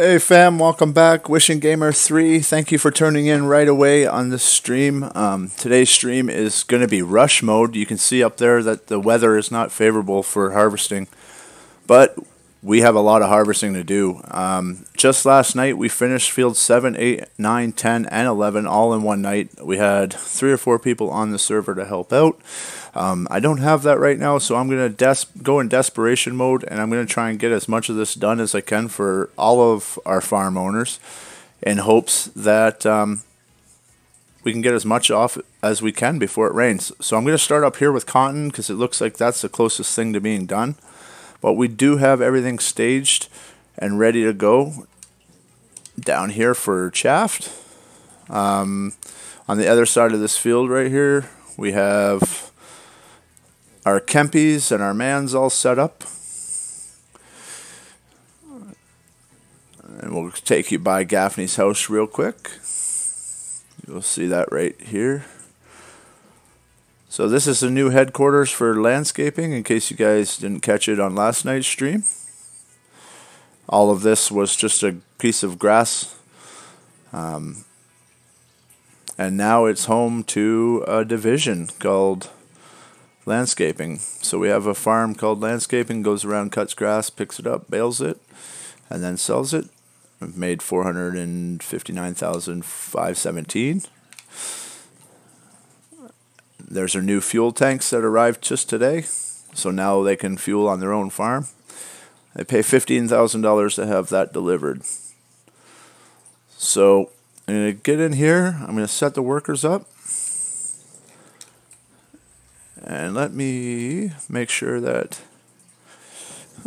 Hey fam, welcome back. Wishing Gamer 3. Thank you for turning in right away on this stream. Today's stream is going to be rush mode. You can see up there that the weather is not favorable for harvesting, but we have a lot of harvesting to do. Just last night we finished fields 7, 8, 9, 10, and 11 all in one night. We had 3 or 4 people on the server to help out. I don't have that right now, so I'm going to go in desperation mode, and I'm going to try and get as much of this done as I can for all of our farm owners in hopes that we can get as much off as we can before it rains. So I'm going to start up here with cotton because it looks like that's the closest thing to being done. But we do have everything staged and ready to go down here for chaff. On the other side of this field right here, we have our Kempies and our mans all set up. And we'll take you by Gaffney's house real quick. You'll see that right here. So this is the new headquarters for landscaping, in case you guys didn't catch it on last night's stream. All of this was just a piece of grass. And now it's home to a division called landscaping. So we have a farm called landscaping, goes around, cuts grass, picks it up, bales it, and then sells it. We've made 459,517. There's our new fuel tanks that arrived just today, so now they can fuel on their own farm. They pay $15,000 to have that delivered. So I'm going to get in here, I'm going to set the workers up, and let me make sure that...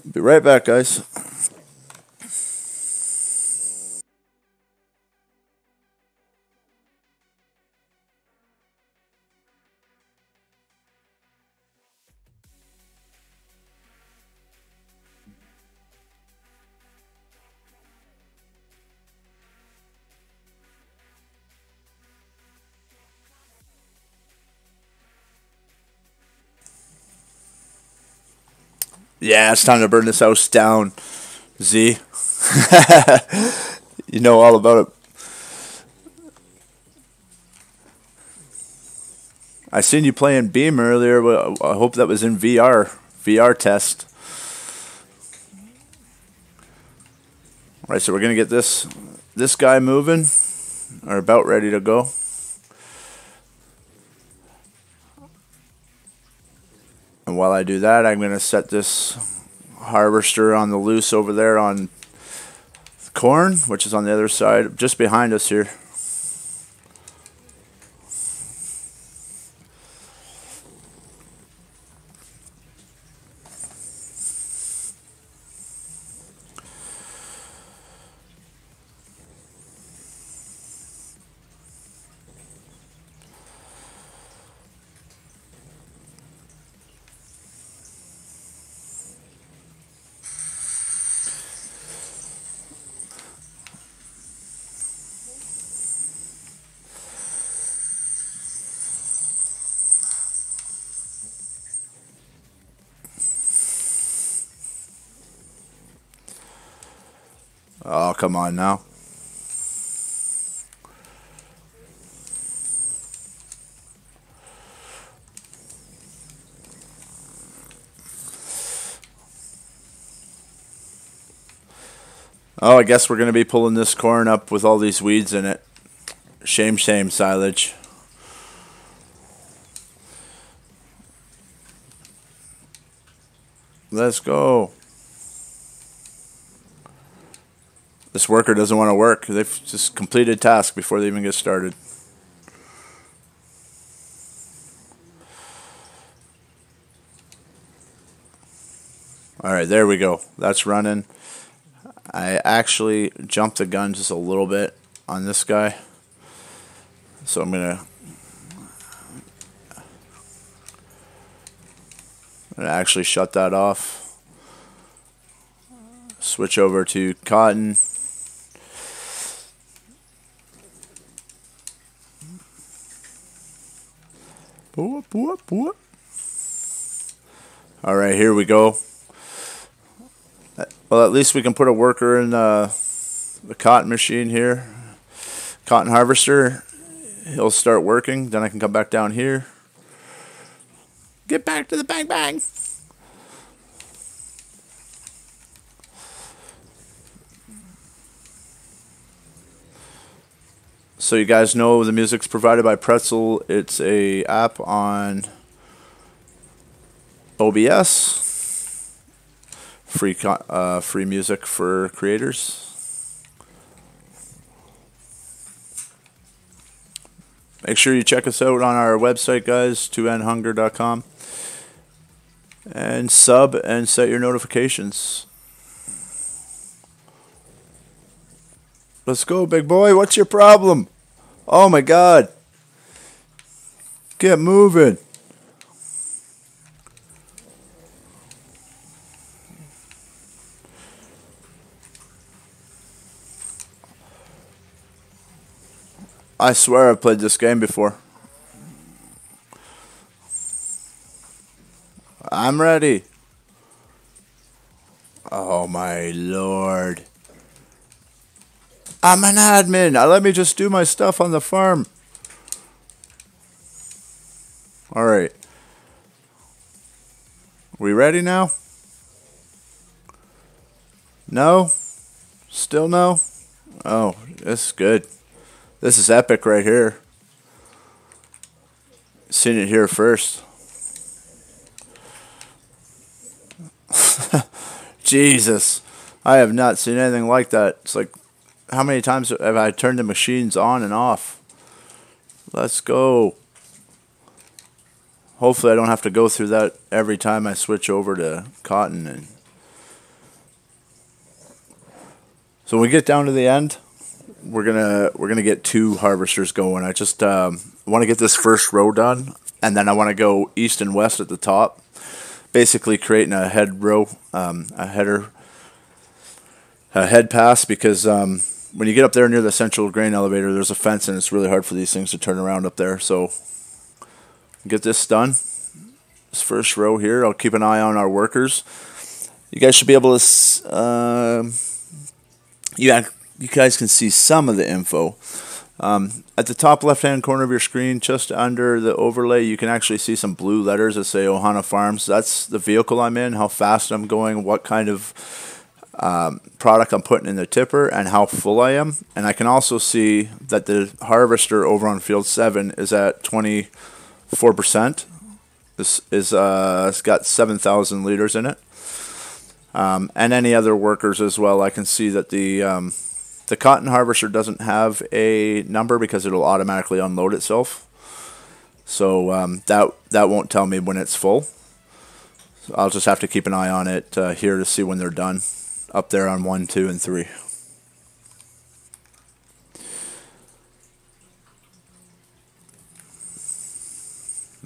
I'll be right back, guys. Yeah, it's time to burn this house down, Z. You know all about it. I seen you playing Beam earlier, but I hope that was in VR test. Alright, so we're going to get this guy moving, or about ready to go. And while I do that, I'm going to set this harvester on the loose over there on corn, which is on the other side, just behind us here. Oh, come on now. Oh, I guess we're going to be pulling this corn up with all these weeds in it. Shame, shame, silage. Let's go. This worker doesn't want to work. They've just completed a task before they even get started. Alright, there we go. That's running. I actually jumped the gun just a little bit on this guy. So I'm going to actually shut that off. Switch over to cotton. Whoop, whoop, whoop. All right, here we go. Well, at least we can put a worker in the cotton machine here, cotton harvester. He'll start working. Then I can come back down here. Get back to the bang bang. So you guys know the music's provided by Pretzel. It's a app on OBS. Free music for creators. Make sure you check us out on our website, guys, 2nhunger.com. And sub and set your notifications. Let's go, big boy. What's your problem? Oh my God. Get moving. I swear I've played this game before. I'm ready. Oh my Lord. I'm an admin. Let me just do my stuff on the farm. Alright. We ready now? No? Still no? Oh, that's good. This is epic right here. Seen it here first. Jesus. I have not seen anything like that. It's like, how many times have I turned the machines on and off? Let's go. Hopefully I don't have to go through that every time I switch over to cotton. And so when we get down to the end, we're gonna get 2 harvesters going. I just want to get this first row done, and then I want to go east and west at the top, basically creating a head row, a head pass, because when you get up there near the central grain elevator, there's a fence, and it's really hard for these things to turn around up there. So get this done. This first row here, I'll keep an eye on our workers. You guys should be able to. You guys can see some of the info. At the top left-hand corner of your screen, just under the overlay, you can actually see some blue letters that say Ohana Farms. That's the vehicle I'm in, how fast I'm going, what kind of product I'm putting in the tipper, and how full I am. And I can also see that the harvester over on field 7 is at 24%. This is it's got 7,000 liters in it. And any other workers as well. I can see that the cotton harvester doesn't have a number because it'll automatically unload itself. So that won't tell me when it's full. So I'll just have to keep an eye on it here to see when they're done. Up there on 1, 2, and 3.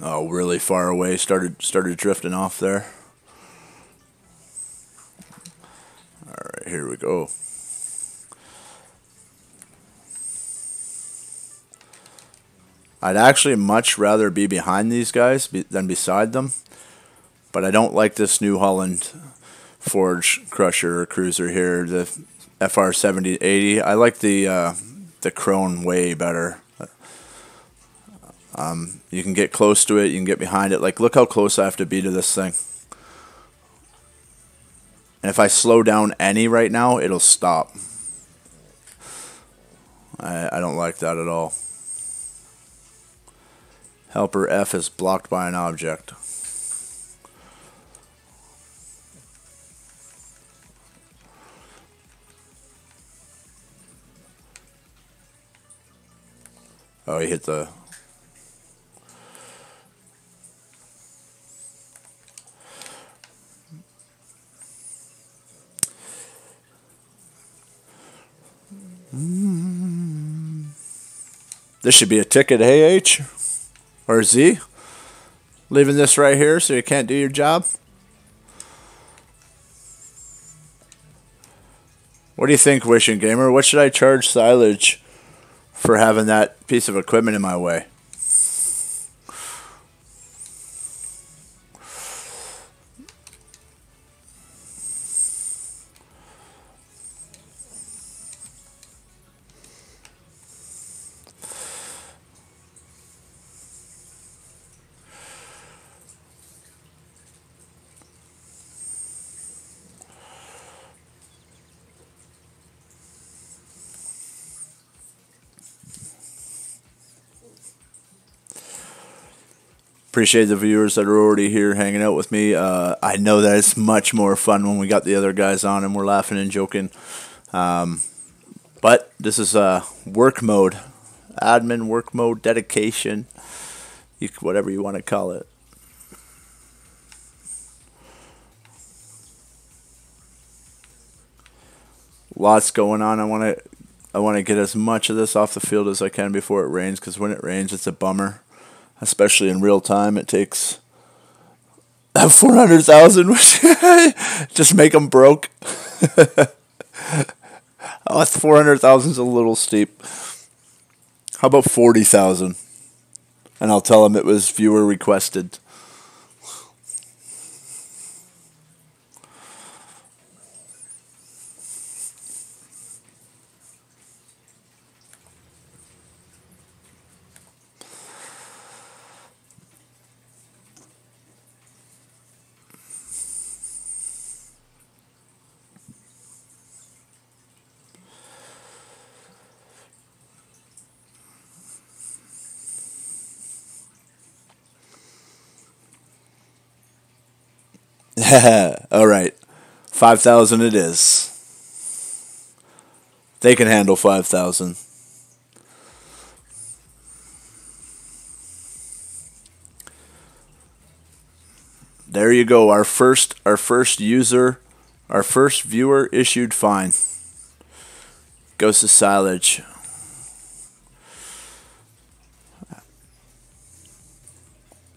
Oh, really far away. Started drifting off there. All right, here we go. I'd actually much rather be behind these guys than beside them, but I don't like this New Holland forage crusher or cruiser here, the FR 7080. I like the Krone way better. You can get close to it, you can get behind it. Like, look how close I have to be to this thing. And if I slow down any right now, it'll stop. I don't like that at all. Helper F is blocked by an object. Oh, he hit the... This should be a ticket, hey H? Or Z? Leaving this right here so you can't do your job? What do you think, Wishing Gamer? What should I charge silage for having that piece of equipment in my way? Appreciate the viewers that are already here hanging out with me. I know that it's much more fun when we got the other guys on and we're laughing and joking. But this is work mode, admin work mode, dedication, whatever you want to call it. Lots going on. I want to get as much of this off the field as I can before it rains, because when it rains, it's a bummer. Especially in real time, it takes 400,000, which just make them broke. Oh, 400,000 is a little steep. How about 40,000? And I'll tell them it was viewer requested. All right, 5,000 it is. They can handle 5,000. There you go. Our first user, our first viewer issued fine goes to silage.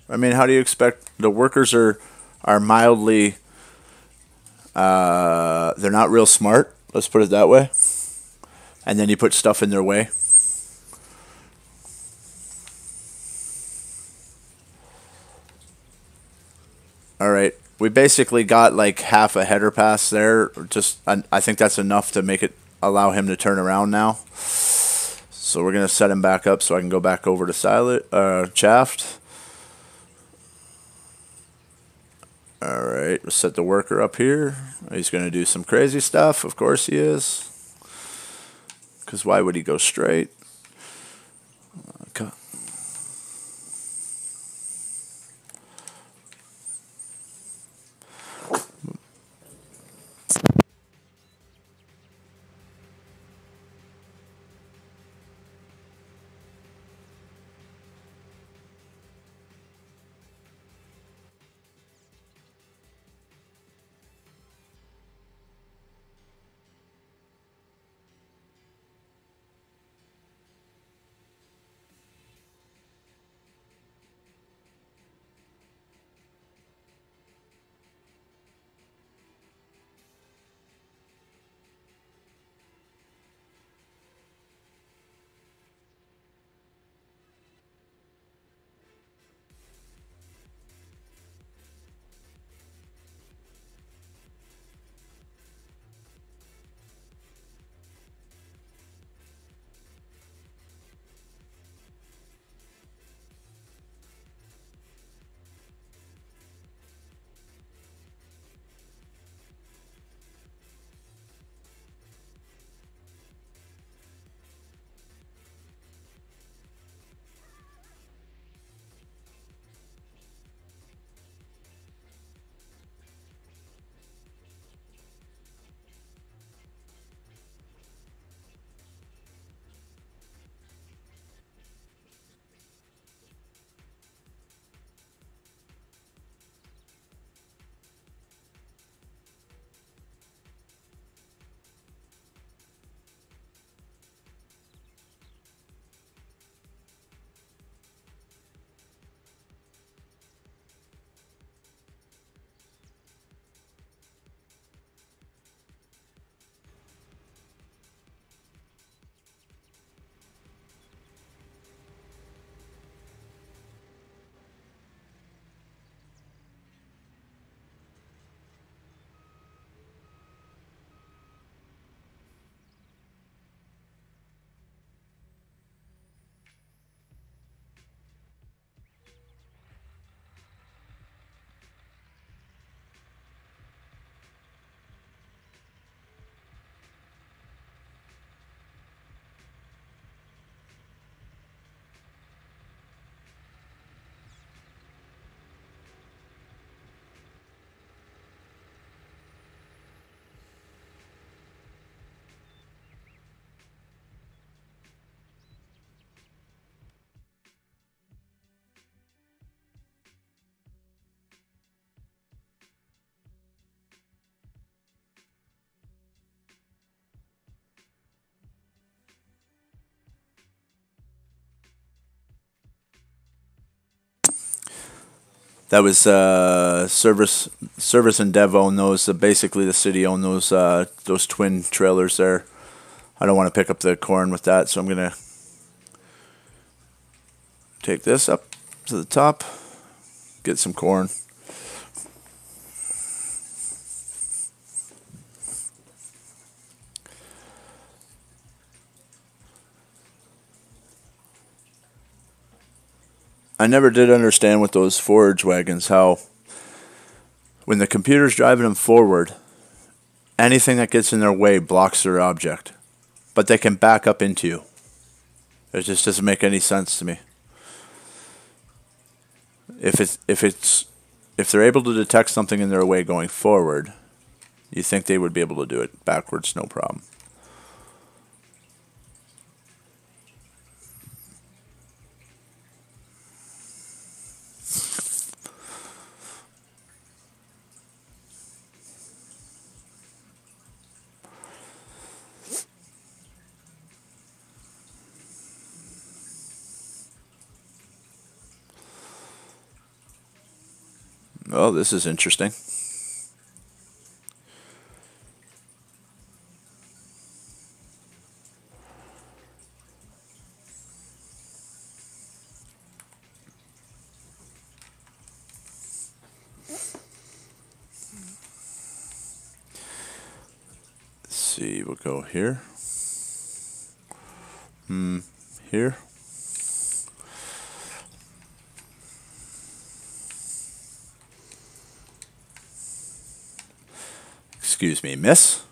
I mean, how do you expect the workers are mildly they're not real smart, let's put it that way, and then you put stuff in their way. All right, we basically got like half a header pass there. Just I think that's enough to make it allow him to turn around now. So we're gonna set him back up so I can go back over to Shaft. All right, we'll set the worker up here. He's going to do some crazy stuff. Of course he is. Because why would he go straight? Okay. That was Service and Dev own those. Basically, the city owned those twin trailers there. I don't want to pick up the corn with that, so I'm gonna take this up to the top, get some corn. I never did understand with those forage wagons how when the computer's driving them forward, anything that gets in their way blocks their object, but they can back up into you. It just doesn't make any sense to me. If they're able to detect something in their way going forward, you think they would be able to do it backwards, no problem. Oh, this is interesting. Let's see, we'll go here. Here. Excuse me, miss.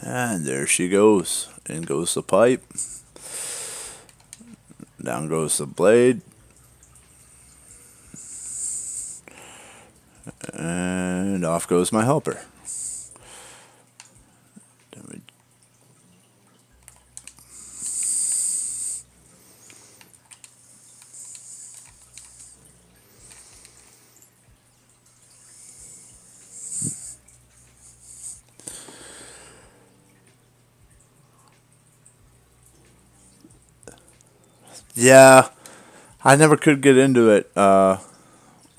And there she goes. In goes the pipe. Down goes the blade. And off goes my helper. Yeah, I never could get into it.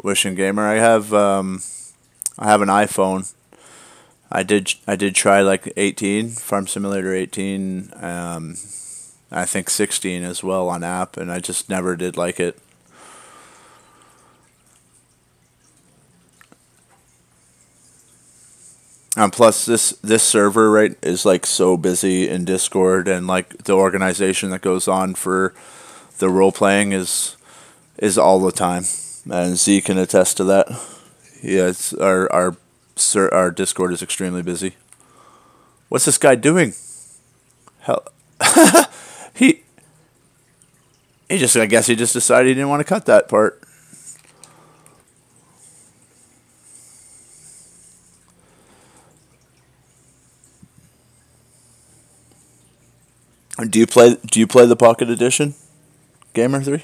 Wishing Gamer. I have an iPhone. I did try like 18 Farm Simulator 18. I think 16 as well on app, and I just never did like it. Plus, this server right is like so busy in Discord, and like the organization that goes on for the role playing is all the time, and Z can attest to that. Yeah, it's our Discord is extremely busy. What's this guy doing? Hell, he I guess he just decided he didn't want to cut that part. Do you play the Pocket Edition, Gamer 3?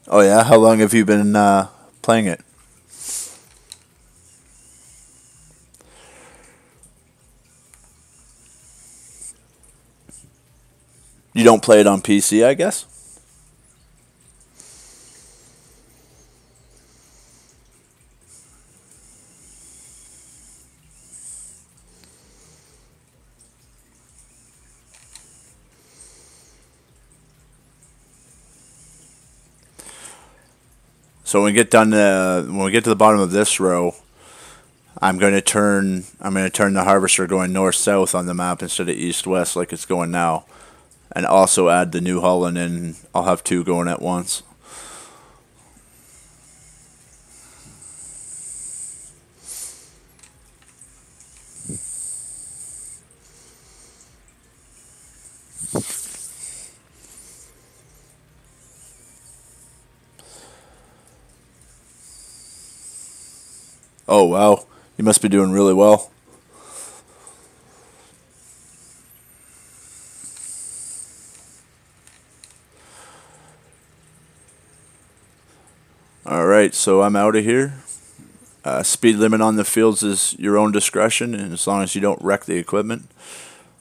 Oh yeah, how long have you been playing it? You don't play it on PC, I guess? So when we get to the bottom of this row, I'm going to turn the harvester going north south on the map instead of east west like it's going now, and also add the New Holland in. I'll have two going at once. Oh wow, you must be doing really well. All right, so I'm out of here. Speed limit on the fields is your own discretion, and as long as you don't wreck the equipment.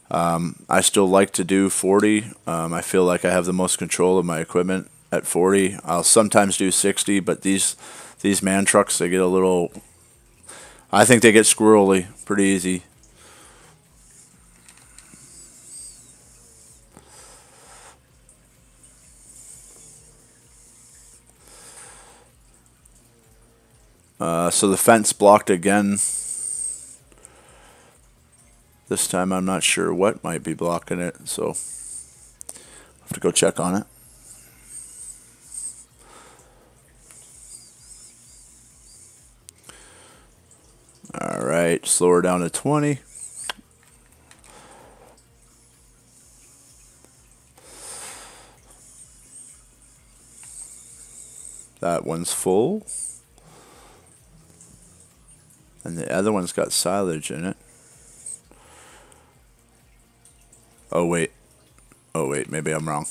I still like to do 40. I feel like I have the most control of my equipment at 40. I'll sometimes do 60, but these man trucks, they get a little. I think they get squirrely pretty easy. So the fence blocked again. This time I'm not sure what might be blocking it, so I have to go check on it. Alright, slow her down to 20. That one's full. And the other one's got silage in it. Oh wait. Oh wait, maybe I'm wrong.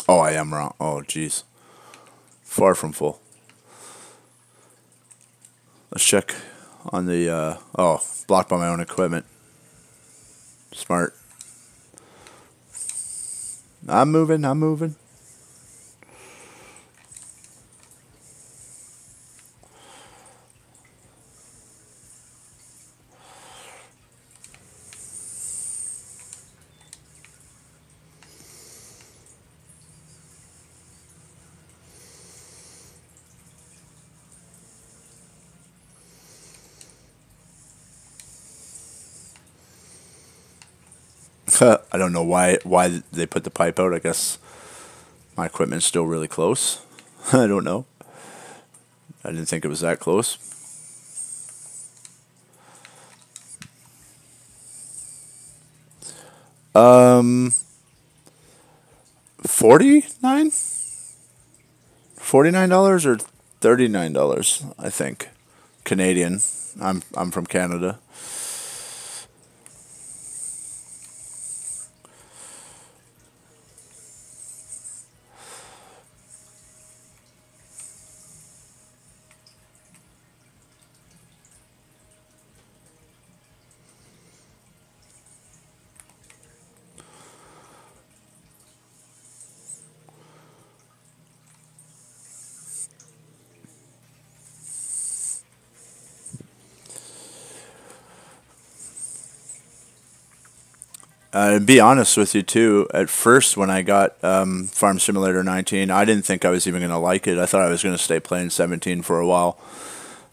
Oh, I am wrong. Oh, jeez. Far from full. Let's check on the, oh, blocked by my own equipment. Smart. I'm moving, I'm moving. I don't know why they put the pipe out. I guess my equipment's still really close. I don't know. I didn't think it was that close. Um, 49? $49 or $39, I think. Canadian. I'm from Canada. To be honest with you too, at first when I got Farm Simulator 19, I didn't think I was even going to like it. I thought I was going to stay playing 17 for a while.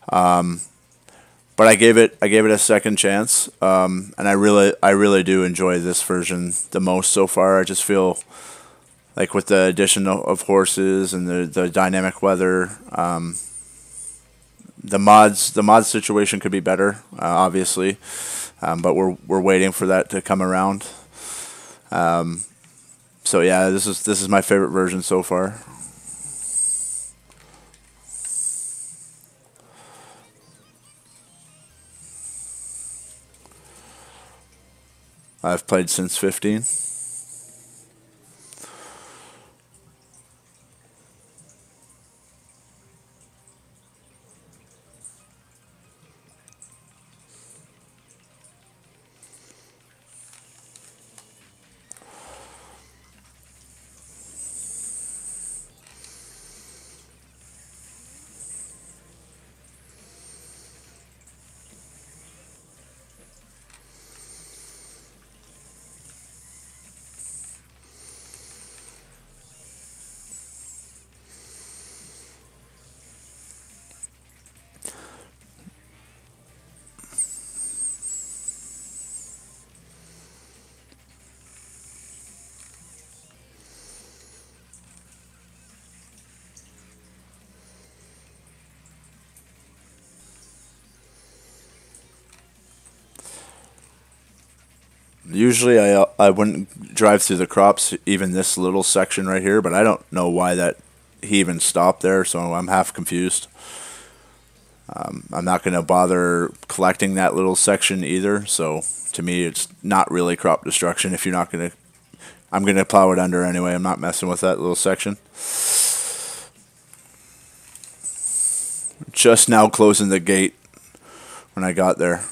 But I gave it a second chance, and I really do enjoy this version the most so far. I just feel like with the addition of horses and the dynamic weather, the mod situation could be better, obviously, but we're waiting for that to come around. So yeah, this is my favorite version so far. I've played since 15. Usually I wouldn't drive through the crops, even this little section right here, but I don't know why that he even stopped there, so I'm half confused. I'm not going to bother collecting that little section either, so to me it's not really crop destruction if you're not going to... I'm going to plow it under anyway. I'm not messing with that little section. Just now closing the gate when I got there.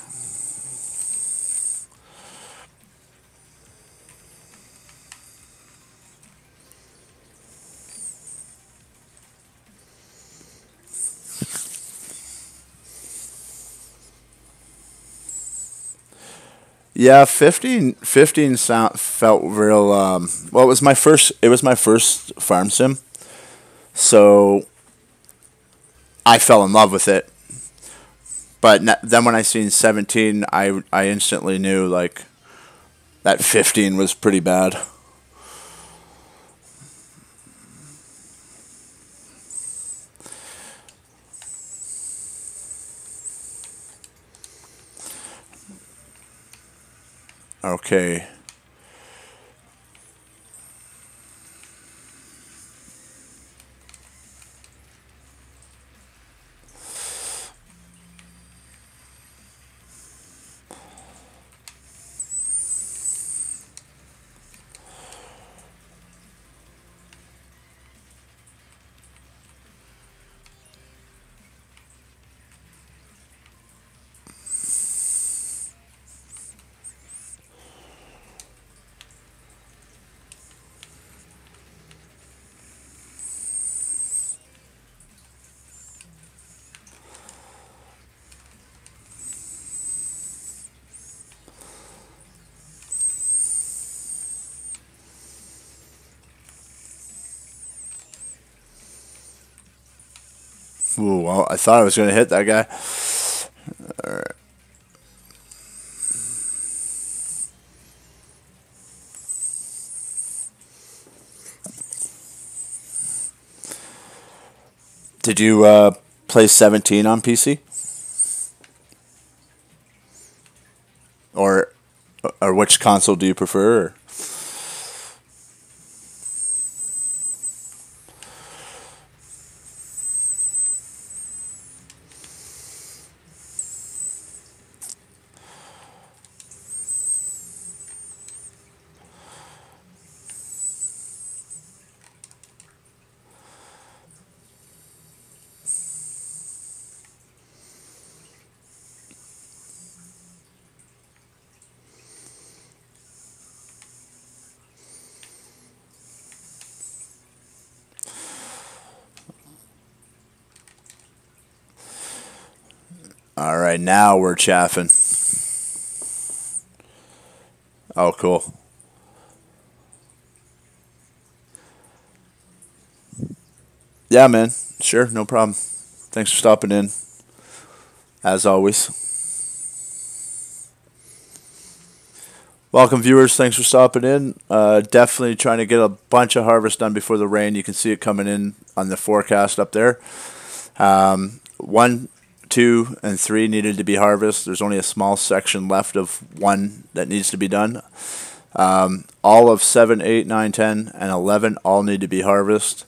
Yeah, 15 felt real. Well, it was my first farm sim, so I fell in love with it. But then when I seen 17, I instantly knew like that 15 was pretty bad. Okay. Ooh, well, I thought I was going to hit that guy. All right. Did you play 17 on PC? Or which console do you prefer? Or? All right, now we're chaffing. Oh, cool. Yeah, man. Sure, no problem. Thanks for stopping in, as always. Welcome, viewers. Thanks for stopping in. Definitely trying to get a bunch of harvest done before the rain. You can see it coming in on the forecast up there. 1, 2, and 3 needed to be harvested. There's only a small section left of 1 that needs to be done. All of 7, 8, 9, 10, and 11 all need to be harvested.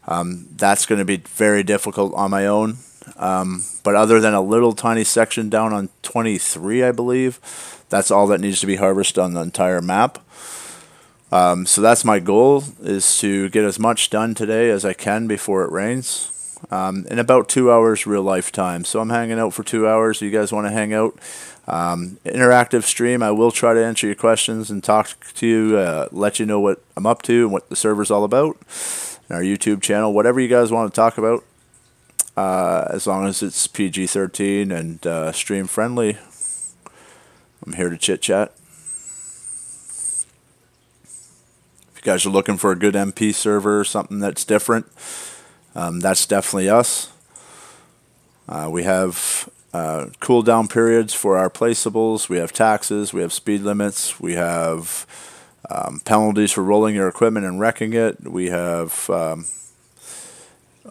That's going to be very difficult on my own. But other than a little tiny section down on 23, I believe, that's all that needs to be harvested on the entire map. So that's my goal, is to get as much done today as I can before it rains. In about 2 hours real life time. So I'm hanging out for 2 hours. You guys want to hang out? Interactive stream. I will try to answer your questions and talk to you, let you know what I'm up to and what the server's all about. And our YouTube channel, whatever you guys want to talk about, as long as it's PG-13 and stream friendly. I'm here to chit chat. If you guys are looking for a good MP server, something that's different, that's definitely us. We have cooldown periods for our placeables. We have taxes. We have speed limits. We have penalties for rolling your equipment and wrecking it. We have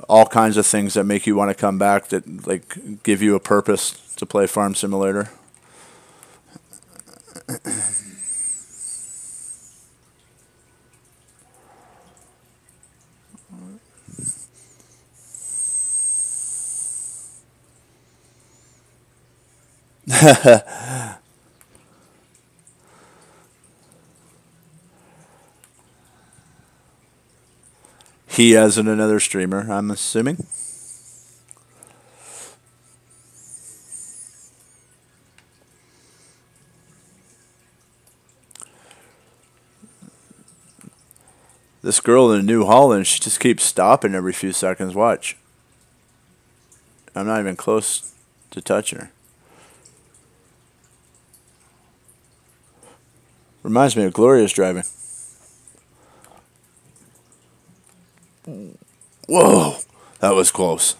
all kinds of things that make you want to come back, that like give you a purpose to play Farm Simulator. He as in another streamer, I'm assuming. This girl in New Holland, she just keeps stopping every few seconds. Watch. I'm not even close to touching her. Reminds me of Gloria's driving. Whoa, that was close.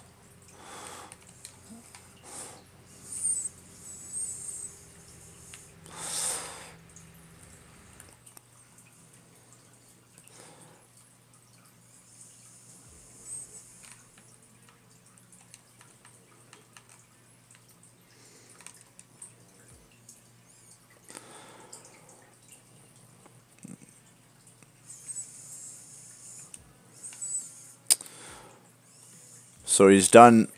So he's done,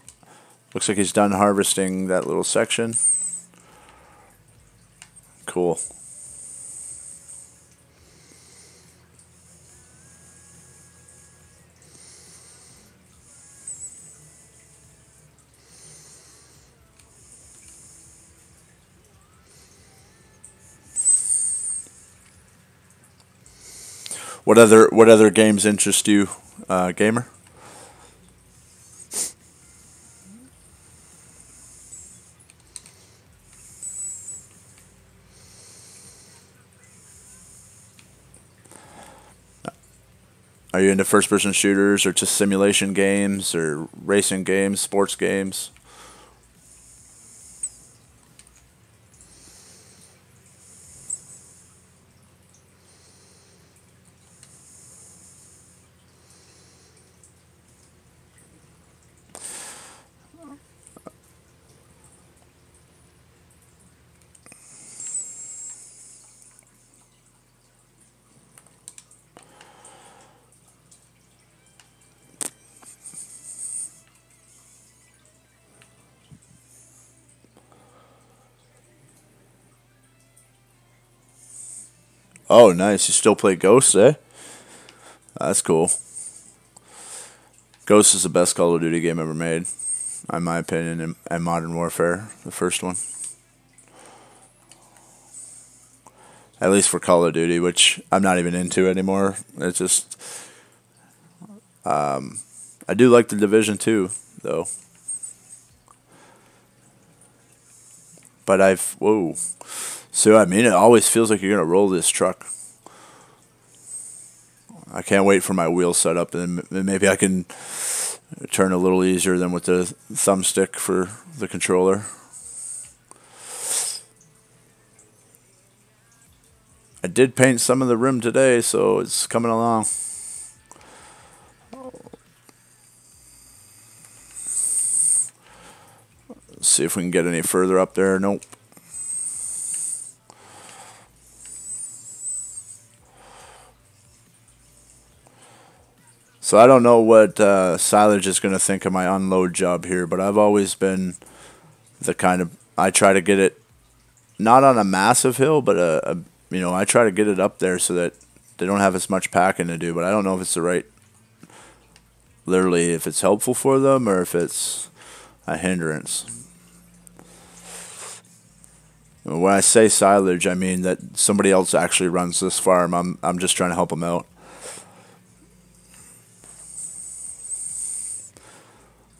looks like he's done harvesting that little section. Cool. What other games interest you, gamer? Are you into first-person shooters or just simulation games or racing games, sports games? Oh, nice. You still play Ghosts, eh? That's cool. Ghosts is the best Call of Duty game ever made, in my opinion, and Modern Warfare, the first one. At least for Call of Duty, which I'm not even into anymore. It's just, I do like the Division 2, though. But whoa. So, I mean, it always feels like you're going to roll this truck. I can't wait for my wheel setup, and maybe I can turn a little easier than with the thumbstick for the controller. I did paint some of the rim today, so it's coming along. Let's see if we can get any further up there. Nope. So I don't know what Silage is going to think of my unload job here, but I've always been the kind of, I try to get it not on a massive hill, but I try to get it up there so that they don't have as much packing to do. But I don't know if it's the right, literally, if it's helpful for them or if it's a hindrance. When I say silage, I mean that somebody else actually runs this farm. I'm just trying to help them out.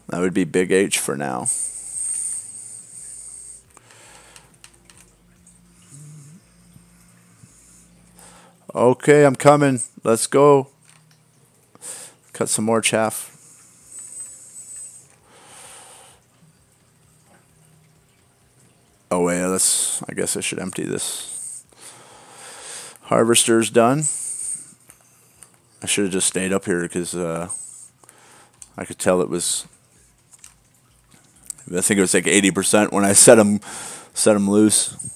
That would be Big H for now. Okay, I'm coming. Let's go. Cut some more chaff. Oh wait, I guess I should empty this. Harvester's done. I should have just stayed up here because I could tell it was, I think it was like 80% when I set them loose.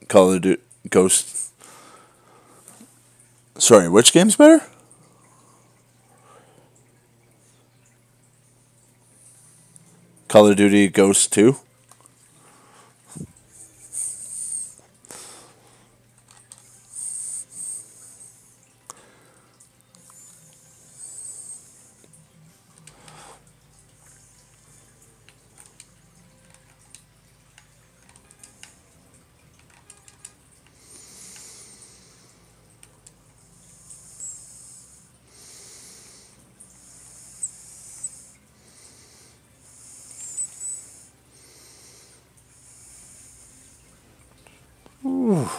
Call of Duty Ghost. Sorry, which game's better? Call of Duty Ghosts 2? Ooh.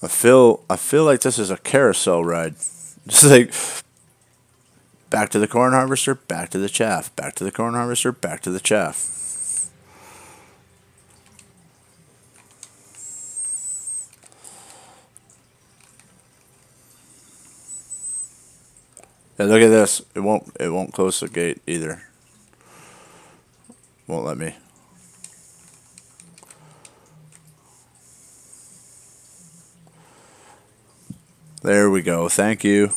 I feel like this is a carousel ride. Just like back to the corn harvester, back to the chaff, back to the corn harvester, back to the chaff. Yeah, look at this. It won't close the gate either. Won't let me. There we go. Thank you.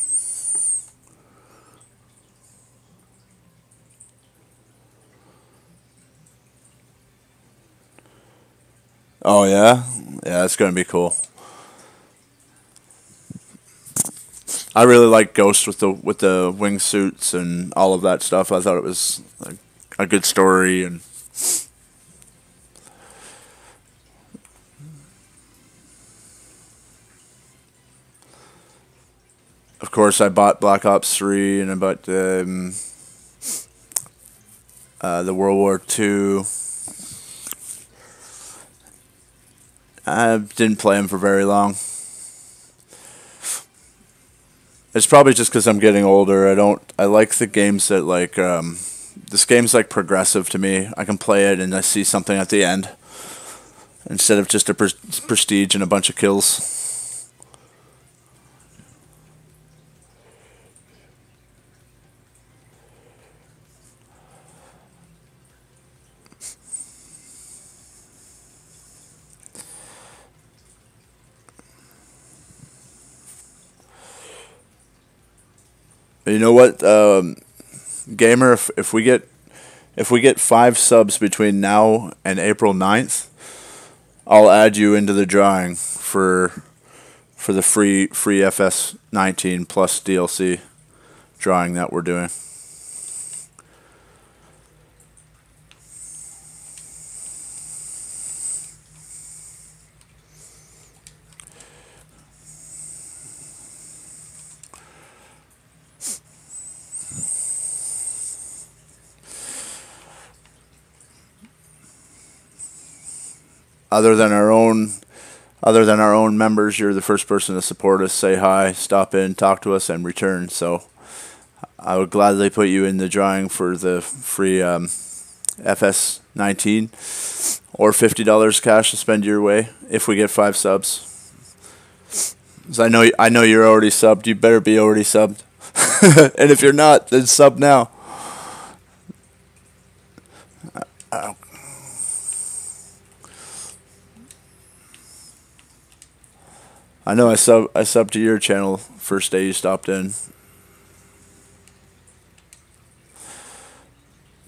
Oh yeah? Yeah, it's gonna be cool. I really like Ghost with the wingsuits and all of that stuff. I thought it was a good story, and of course I bought Black Ops 3 and I bought the World War II. I didn't play them for very long. It's probably just because I'm getting older. I like the games that this game's like progressive to me. I can play it and I see something at the end instead of just a prestige and a bunch of kills. You know what, gamer? If we get 5 subs between now and April 9th, I'll add you into the drawing for the free FS19 plus DLC drawing that we're doing. Other than our own members, you're the first person to support us, say hi, stop in, talk to us, and return. So I would gladly put you in the drawing for the free FS19 or $50 cash to spend your way if we get 5 subs. 'Cause I know you're already subbed. You better be already subbed. And if you're not, then sub now. I know I subbed to your channel first day you stopped in.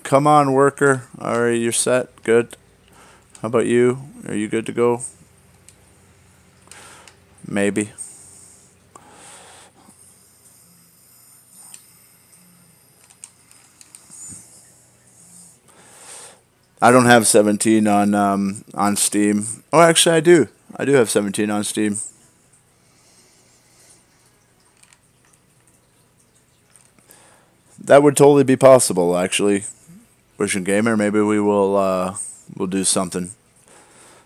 Come on, worker. Alright, you're set. Good. How about you? Are you good to go? Maybe. I don't have 17 on Steam. Oh, actually, I do. I do have 17 on Steam. that would totally be possible, actually. Wishing Gamer, maybe we'll do something.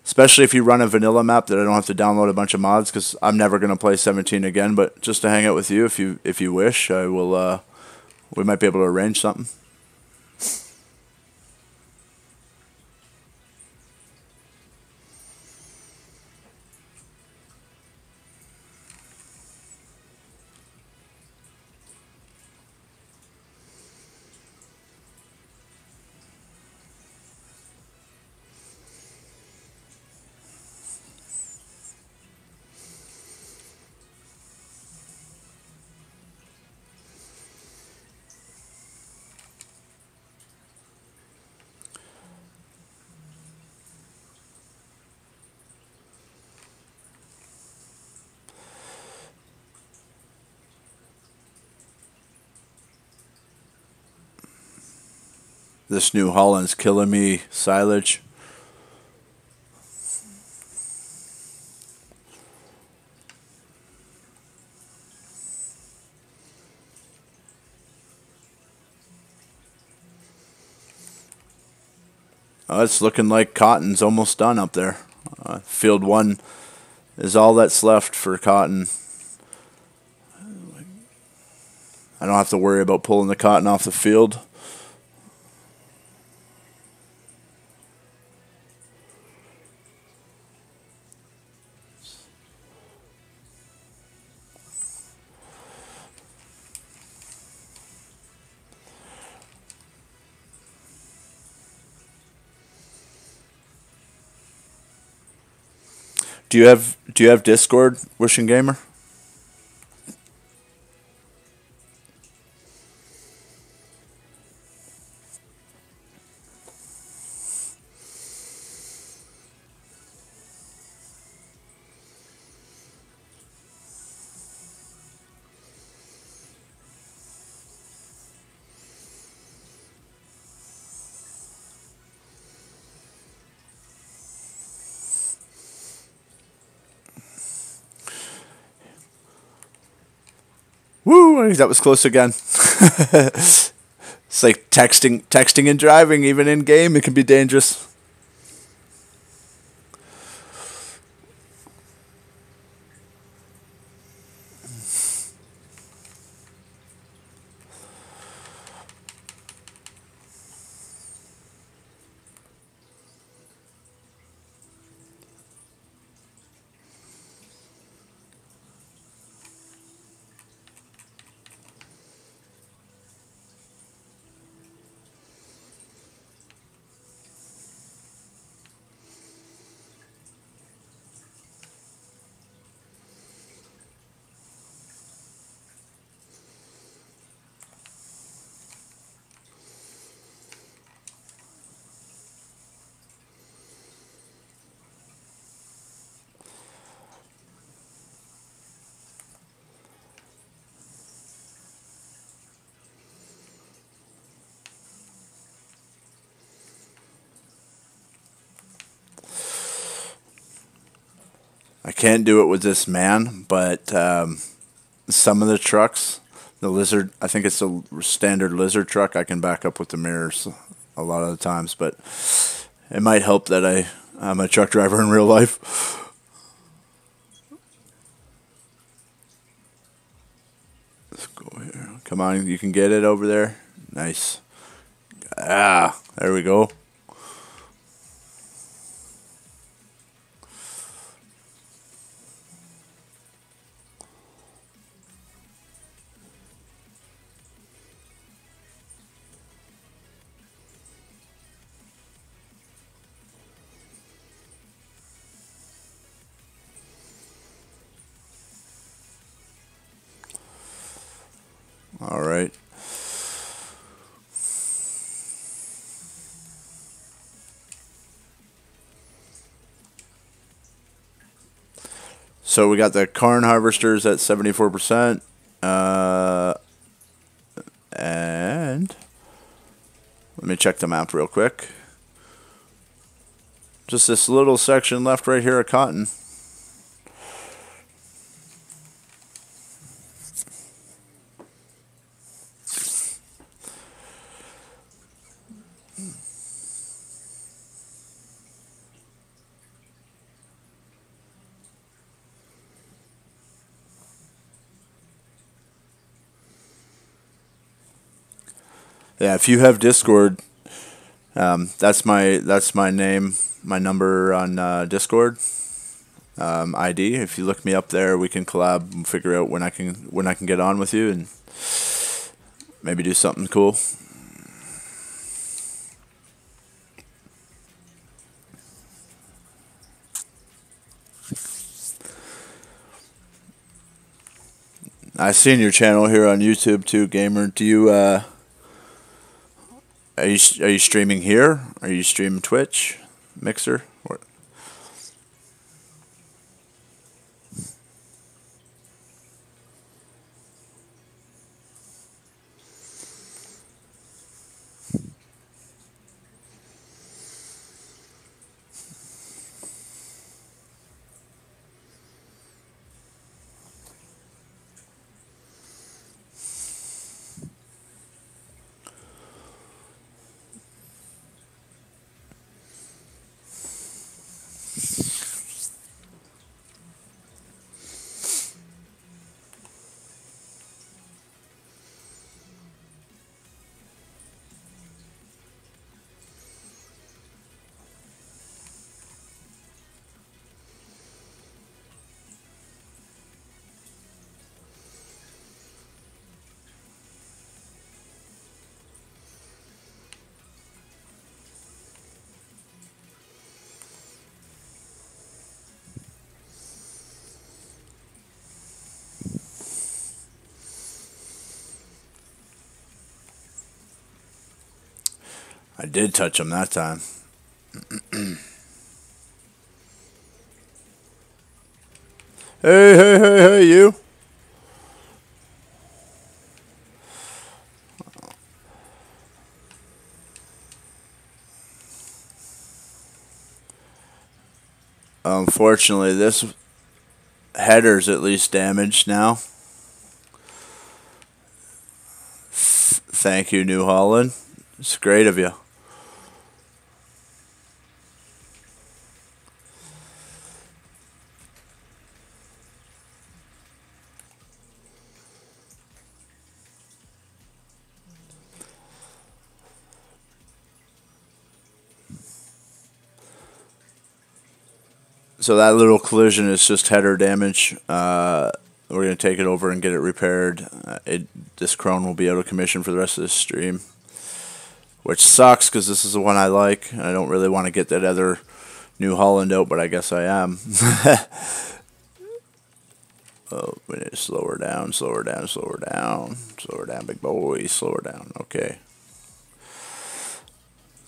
Especially if you run a vanilla map that I don't have to download a bunch of mods, because I'm never gonna play 17 again. But just to hang out with you, if you wish, I will. We might be able to arrange something. This New Holland's killing me, silage. Oh, it's looking like cotton's almost done up there. Field 1 is all that's left for cotton. I don't have to worry about pulling the cotton off the field. Do you have Discord, Wishing Gamer? Woo! That was close again. It's like texting and driving, even in game, it can be dangerous. I can't do it with this man, but some of the trucks, the lizard, I think it's a standard lizard truck, I can back up with the mirrors a lot of the times, but it might help that I'm a truck driver in real life. Let's go here. Come on, you can get it over there. Nice. Ah, there we go. All right. So we got the corn harvesters at 74%. And let me check the map real quick. Just this little section left right here of cotton. Yeah, if you have Discord, that's my name, my number on Discord. ID. If you look me up there, we can collab and figure out when I can get on with you and maybe do something cool. I seen your channel here on YouTube too, gamer. Do you are you streaming here? Are you streaming Twitch, Mixer? Or I did touch him that time. Hey, you. Unfortunately, this header's at least damaged now. Thank you, New Holland. It's great of you. So that little collision is just header damage. We're going to take it over and get it repaired. This Crone will be out of commission for the rest of this stream, which sucks because this is the one I like. I don't really want to get that other New Holland out, but I guess I am. Oh, we need to slow her down, slow her down, slow her down. Slow her down, big boy, slow her down. Okay.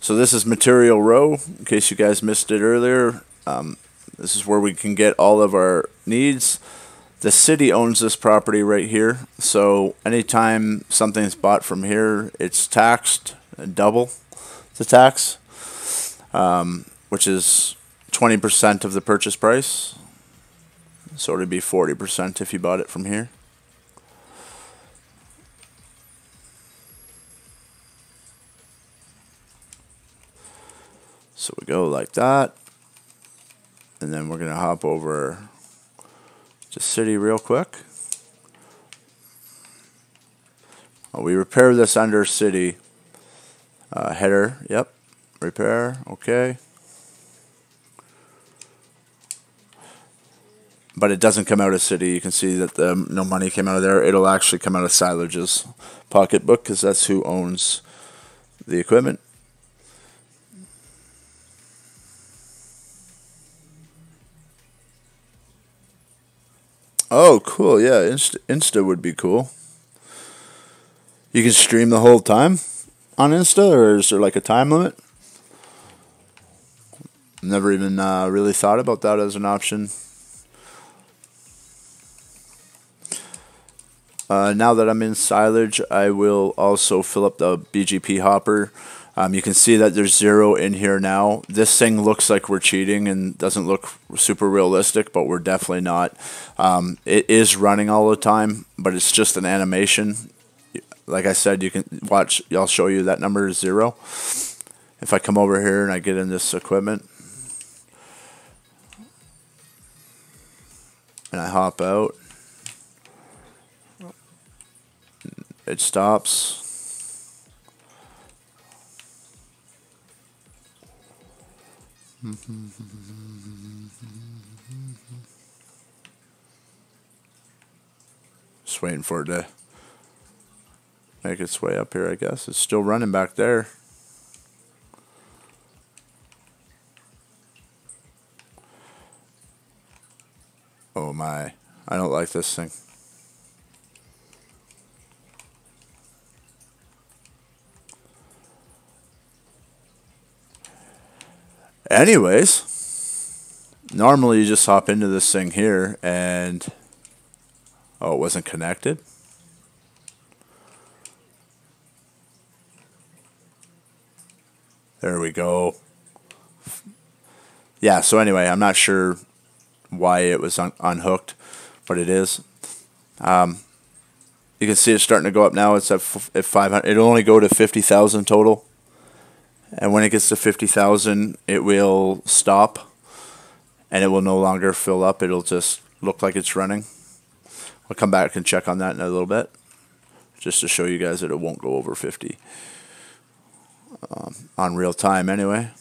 So this is Material Row, in case you guys missed it earlier. This is where we can get all of our needs. The city owns this property right here, so anytime something's bought from here, it's taxed double the tax, which is 20% of the purchase price. So it'd be 40% if you bought it from here. So we go like that. And then we're going to hop over to city real quick. We repair this under city. Header, yep. Repair, okay. But it doesn't come out of city. You can see that no money came out of there. It'll actually come out of Silage's pocketbook because that's who owns the equipment. Oh, cool. Yeah, Insta would be cool. You can stream the whole time on Insta, or is there like a time limit? Never even really thought about that as an option. Now that I'm in silage, I will also fill up the BGP hopper. You can see that there's 0 in here now. This thing looks like we're cheating and doesn't look super realistic, but we're definitely not. It is running all the time, but it's just an animation. Like I said, you can watch. I'll show you that number is 0. If I come over here and I get in this equipment and I hop out, it stops. Just waiting for it to make its way up here, I guess. It's still running back there. Oh my, I don't like this thing. Anyways, normally you just hop into this thing here and, oh, it wasn't connected? There we go. Yeah, so anyway, I'm not sure why it was unhooked, but it is. You can see it's starting to go up now. It's at 500. It'll only go to 50,000 total. And when it gets to 50,000, it will stop. And it will no longer fill up. It'll just look like it's running. I'll come back and check on that in a little bit. Just to show you guys that it won't go over 50. On real time anyway.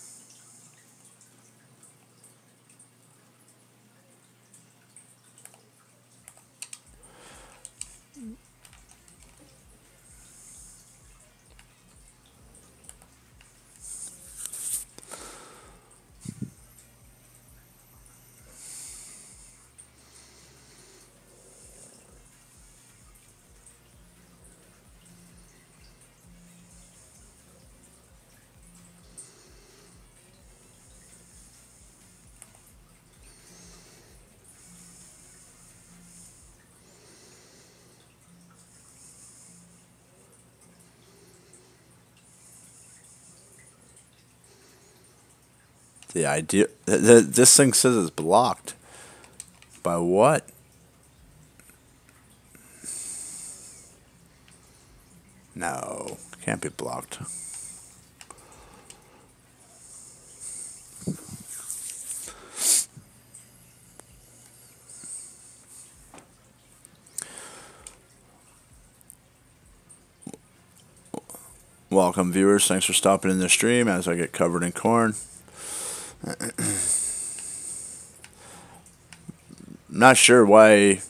The idea, this thing says it's blocked. By what? No, can't be blocked. Welcome viewers, thanks for stopping in the stream as I get covered in corn. Not sure why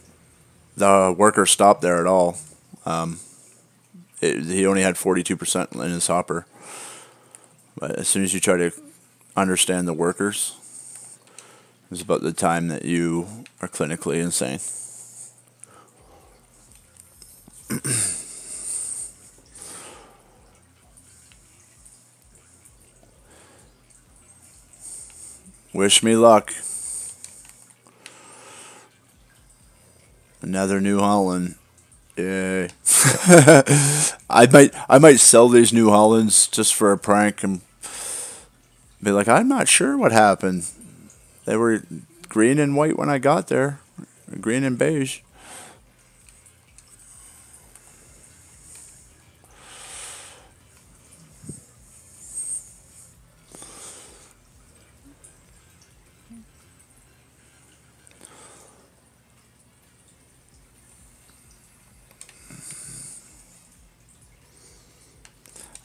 the worker stopped there at all. He only had 42% in his hopper. But as soon as you try to understand the workers, it's about the time that you are clinically insane. Wish me luck. Another New Holland. Yay. I might sell these New Hollands just for a prank and be like, I'm not sure what happened. They were green and white when I got there. Green and beige.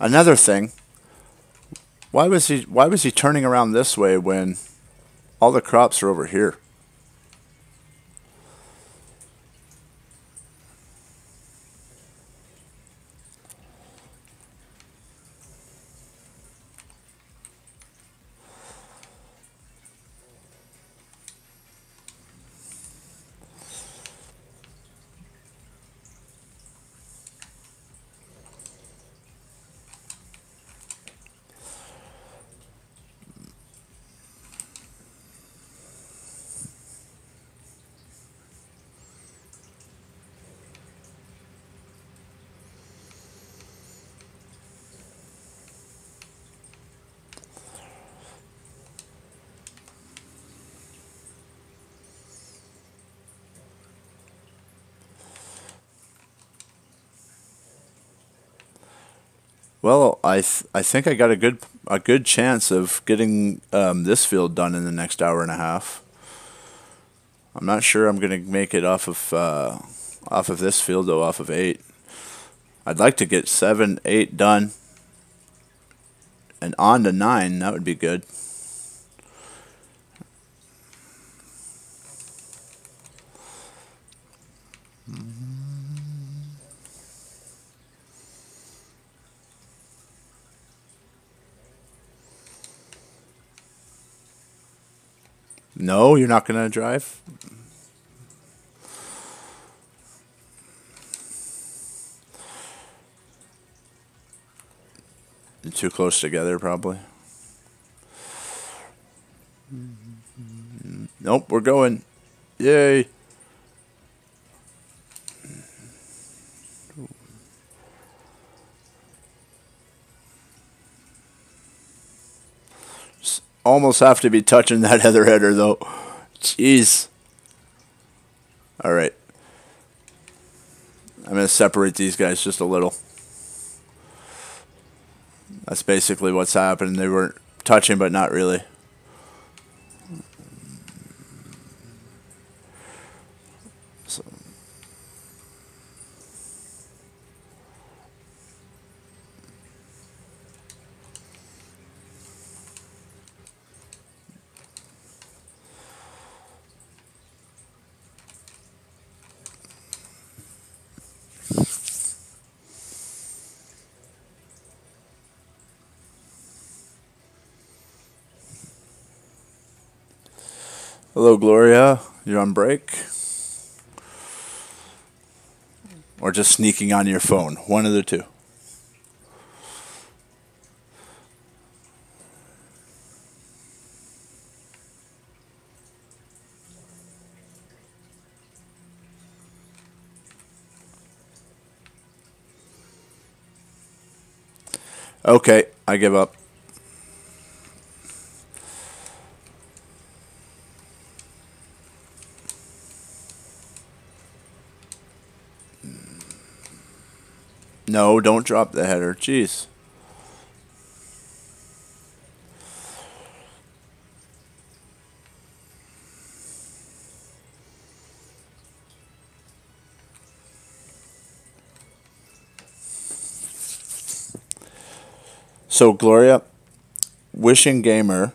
Another thing, why was he turning around this way when all the crops are over here? Well, I think I got a good chance of getting this field done in the next hour and a half. I'm not sure I'm gonna make it off of this field though, off of 8. I'd like to get 7, 8 done, and on to 9. That would be good. No, you're not going to drive? You're too close together, probably. Nope, we're going. Yay. Almost have to be touching that other header, though. Jeez. All right. I'm going to separate these guys just a little. That's basically what's happened. They were touching, but not really. So. Hello, Gloria. You're on break? Or just sneaking on your phone? One of the two. Okay, I give up. No, don't drop the header. Jeez. So, Gloria, wishing gamer,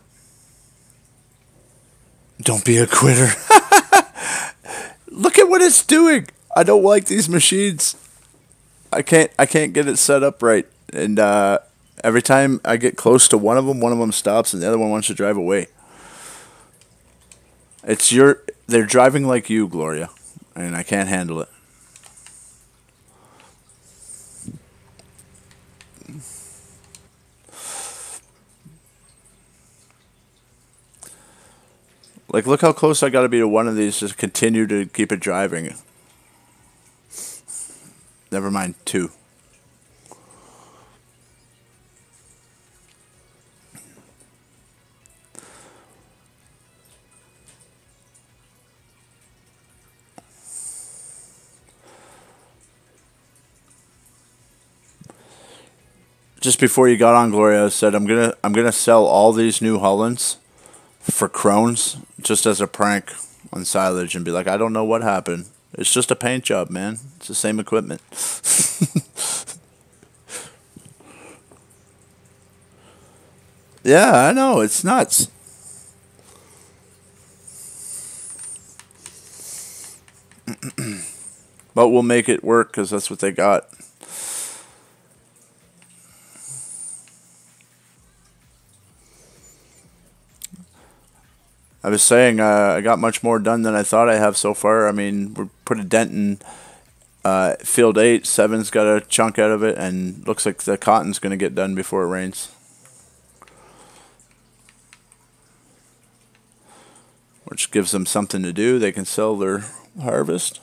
don't be a quitter. Look at what it's doing. I don't like these machines. I can't get it set up right. And every time I get close to one of them stops and the other one wants to drive away. They're driving like you, Gloria, and I can't handle it. Like, look how close I got to be to one of these to continue to keep it driving. Never mind, two. Just before you got on, Gloria, I said I'm gonna sell all these New Hollands for crones just as a prank on silage and be like, I don't know what happened. It's just a paint job, man. It's the same equipment. Yeah, I know. It's nuts. But we'll make it work because that's what they got. I was saying I got much more done than I thought I have so far. I mean, we put a dent in field 8. 7's got a chunk out of it, and looks like the cotton's going to get done before it rains. Which gives them something to do. They can sell their harvest.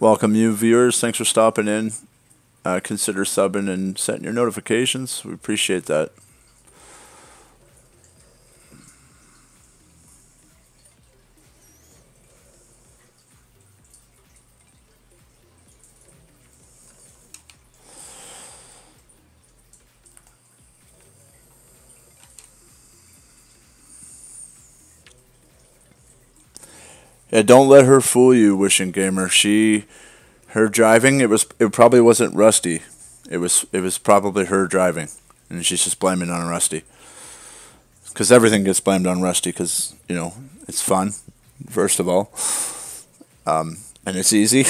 Welcome, you viewers. Thanks for stopping in. Consider subbing and setting your notifications. We appreciate that. Yeah, don't let her fool you, Wishing Gamer. Her driving, it probably wasn't Rusty. It was probably her driving, and she's just blaming it on Rusty. Because everything gets blamed on Rusty because, it's fun, first of all. And it's easy.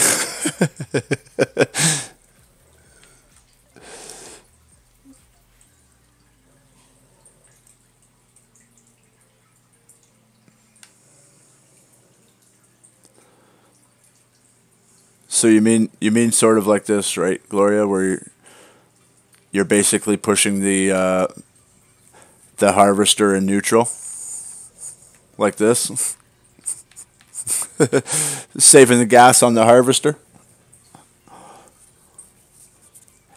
So you mean sort of like this, right, Gloria, where you're basically pushing the harvester in neutral, like this, saving the gas on the harvester.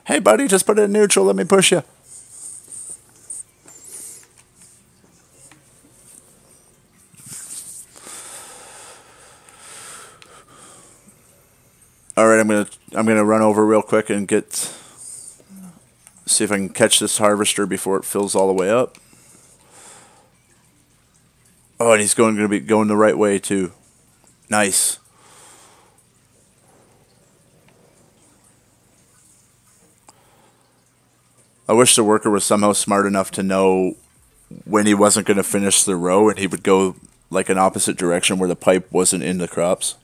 Hey, buddy, just put it in neutral. Let me push you. All right, I'm gonna run over real quick and see if I can catch this harvester before it fills all the way up. Oh, and he's gonna be going the right way too. Nice. I wish the worker was somehow smart enough to know when he wasn't going to finish the row and he would go like an opposite direction where the pipe wasn't in the crops.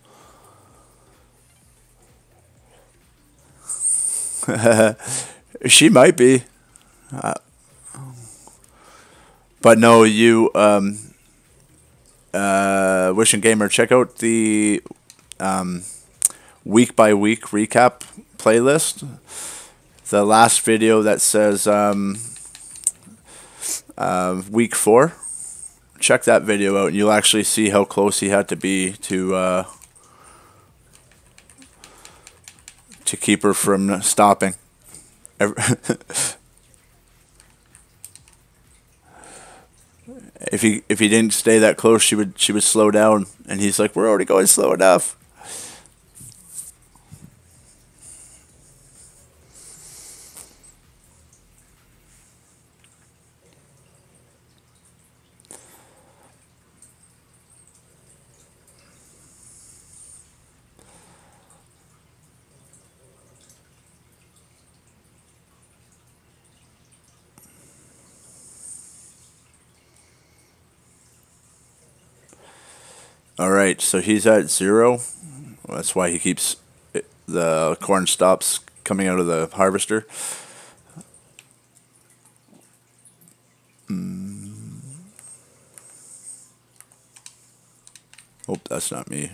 She might be. But no, you, Wishing Gamer, check out the week by week recap playlist. The last video that says week 4. Check that video out and you'll actually see how close he had to be to keep her from stopping. If he didn't stay that close, she would slow down, and he's like, "We're already going slow enough." All right, so he's at 0. Well, that's why he keeps the corn stops coming out of the harvester. Oh, that's not me.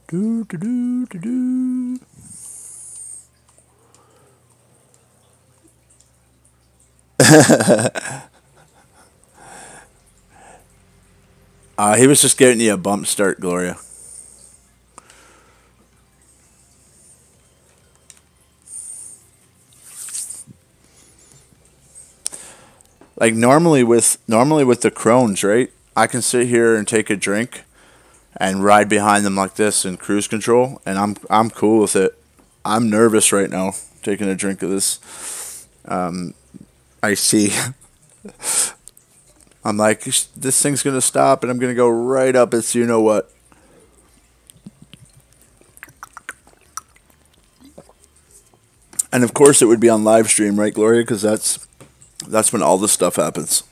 Do do do do do. He was just getting you a bump start, Gloria. Like normally with the crones, right? I can sit here and take a drink and ride behind them like this in cruise control, and I'm cool with it. I'm nervous right now taking a drink of this iced tea. I'm like, this thing's gonna stop, and I'm gonna go right up its you know what. And of course, it would be on live stream, right, Gloria? Because that's when all this stuff happens.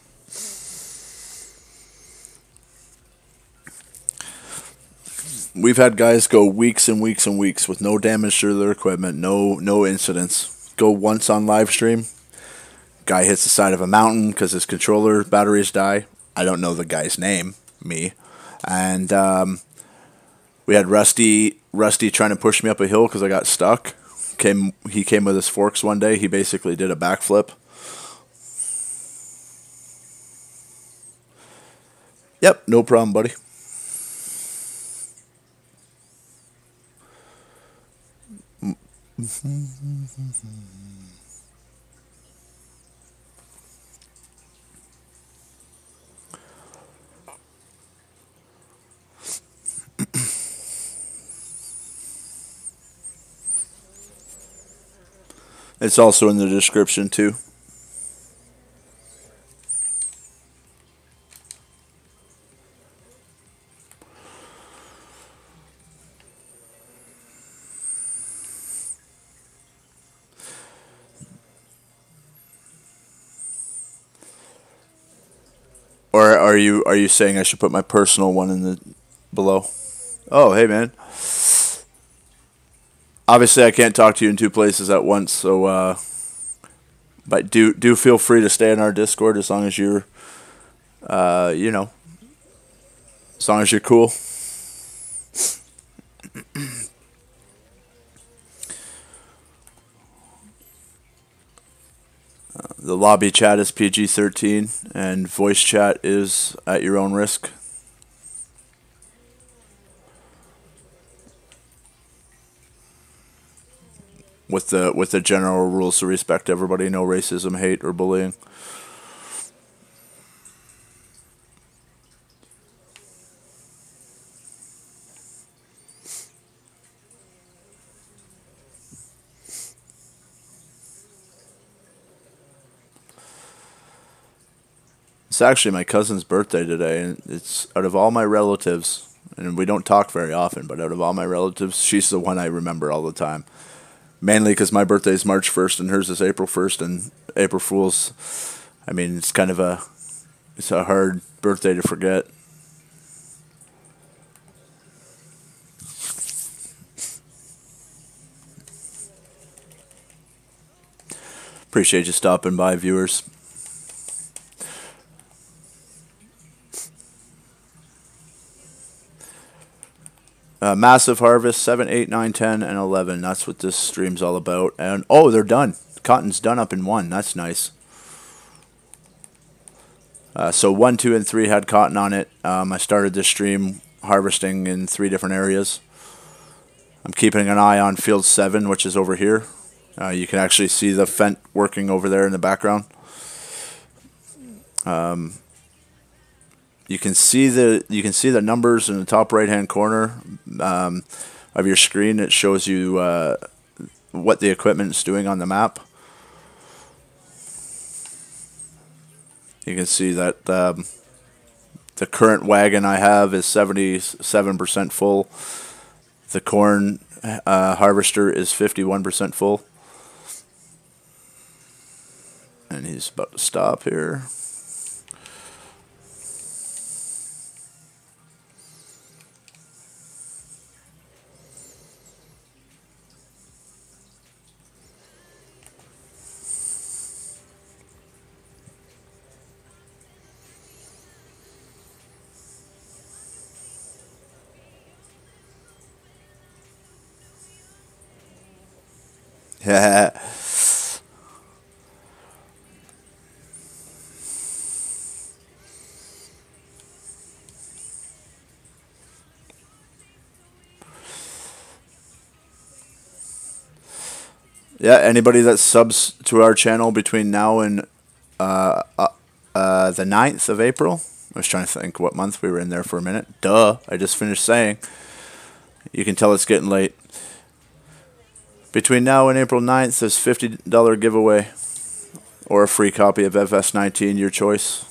We've had guys go weeks and weeks and weeks with no damage to their equipment, no incidents. Go once on live stream. Guy hits the side of a mountain because his controller batteries die. I don't know the guy's name, me. And we had Rusty trying to push me up a hill because I got stuck. He came with his forks one day. He basically did a backflip. Yep, no problem, buddy. It's also in the description too. Are you saying I should put my personal one in the below? Oh, hey man. Obviously, I can't talk to you in two places at once, so but do feel free to stay in our Discord as long as you're you know, as long as you're cool. The lobby chat is PG-13, and voice chat is at your own risk. With the general rules to respect everybody, no racism, hate, or bullying. It's actually my cousin's birthday today, and it's out of all my relatives, and we don't talk very often, but out of all my relatives, she's the one I remember all the time. Mainly because my birthday is March 1st and hers is April 1st, and April Fool's, I mean, it's a hard birthday to forget. Appreciate you stopping by, viewers. Massive Harvest 7, 8, 9, 10, and 11. That's what this stream's all about. And oh, they're done. Cotton's done up in 1. That's nice. So 1, 2, and 3 had cotton on it. I started this stream harvesting in 3 different areas. I'm keeping an eye on field 7, which is over here. You can actually see the Fent working over there in the background. You can see the numbers in the top right hand corner of your screen. It shows you what the equipment is doing on the map. You can see that the current wagon I have is 77% full. The corn harvester is 51% full. And he's about to stop here. Yeah. Yeah, anybody that subs to our channel between now and the 9th of April. I was trying to think what month we were in there for a minute. Duh, I just finished saying. You can tell it's getting late. Between now and April 9th, there's $50 giveaway or a free copy of FS19, your choice.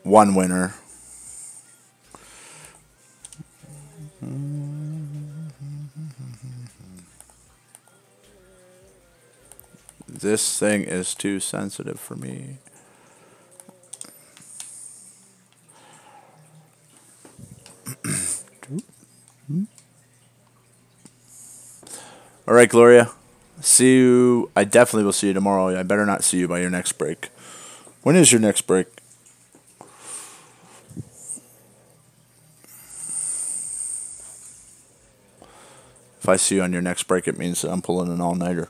One winner. This thing is too sensitive for me. All right, Gloria. See you. I definitely will see you tomorrow. I better not see you by your next break. When is your next break? If I see you on your next break, it means that I'm pulling an all-nighter.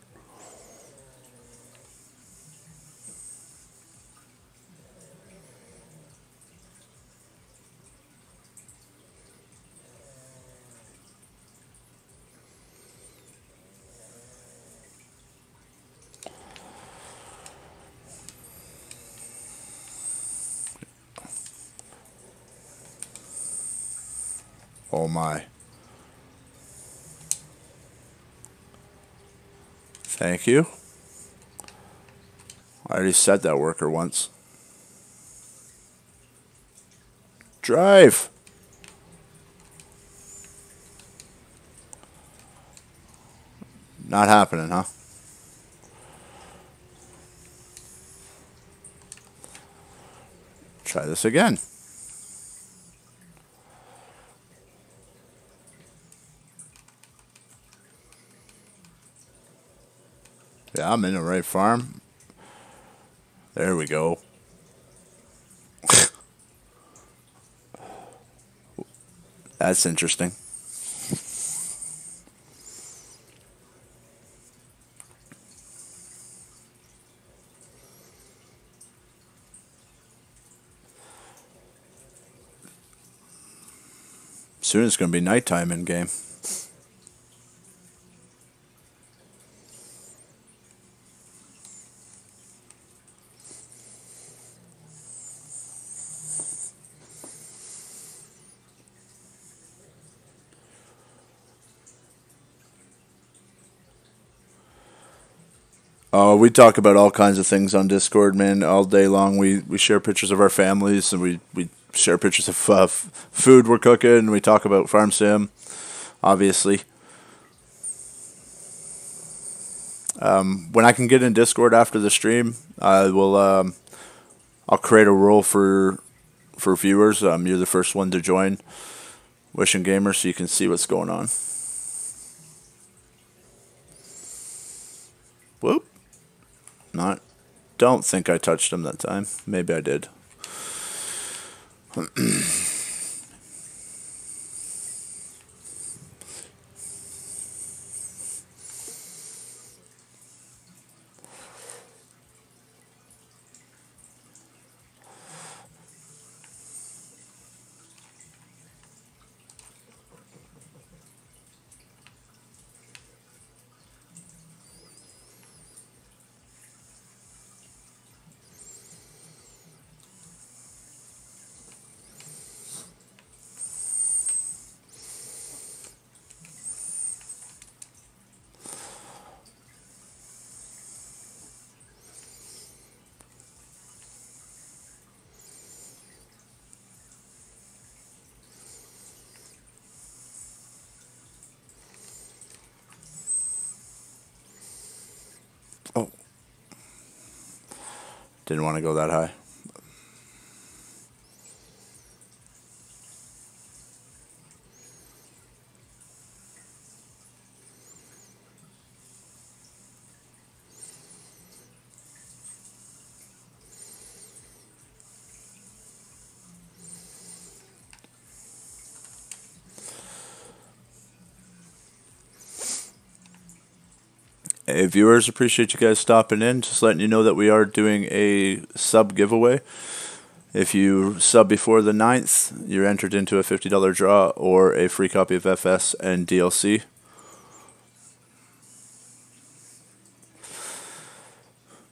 Oh my. Thank you. I already said that worker once. Drive. Not happening, huh? Try this again. Yeah, I'm in the right farm. There we go. That's interesting. Soon it's going to be nighttime in game. We talk about all kinds of things on Discord, man, all day long. We share pictures of our families, and we share pictures of food we're cooking, and we talk about farm sim, obviously. When I can get in Discord after the stream, I will. I'll create a role for viewers. You're the first one to join Wishing Gamer, so you can see what's going on. Whoop. Not. Don't think I touched him that time. Maybe I did. Oh. Didn't want to go that high. Hey viewers, appreciate you guys stopping in. Just letting you know that we are doing a sub giveaway. If you sub before the 9th, you're entered into a $50 draw or a free copy of FS and DLC.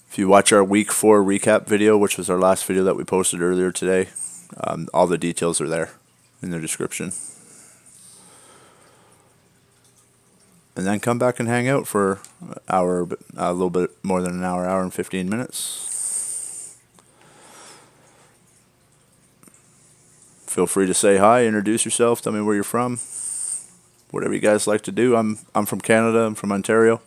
If you watch our week 4 recap video, which was our last video that we posted earlier today, all the details are there in the description. And then come back and hang out for an hour, a little bit more than an hour, hour and 15 minutes. Feel free to say hi, introduce yourself, tell me where you're from. Whatever you guys like to do. I'm from Canada, I'm from Ontario.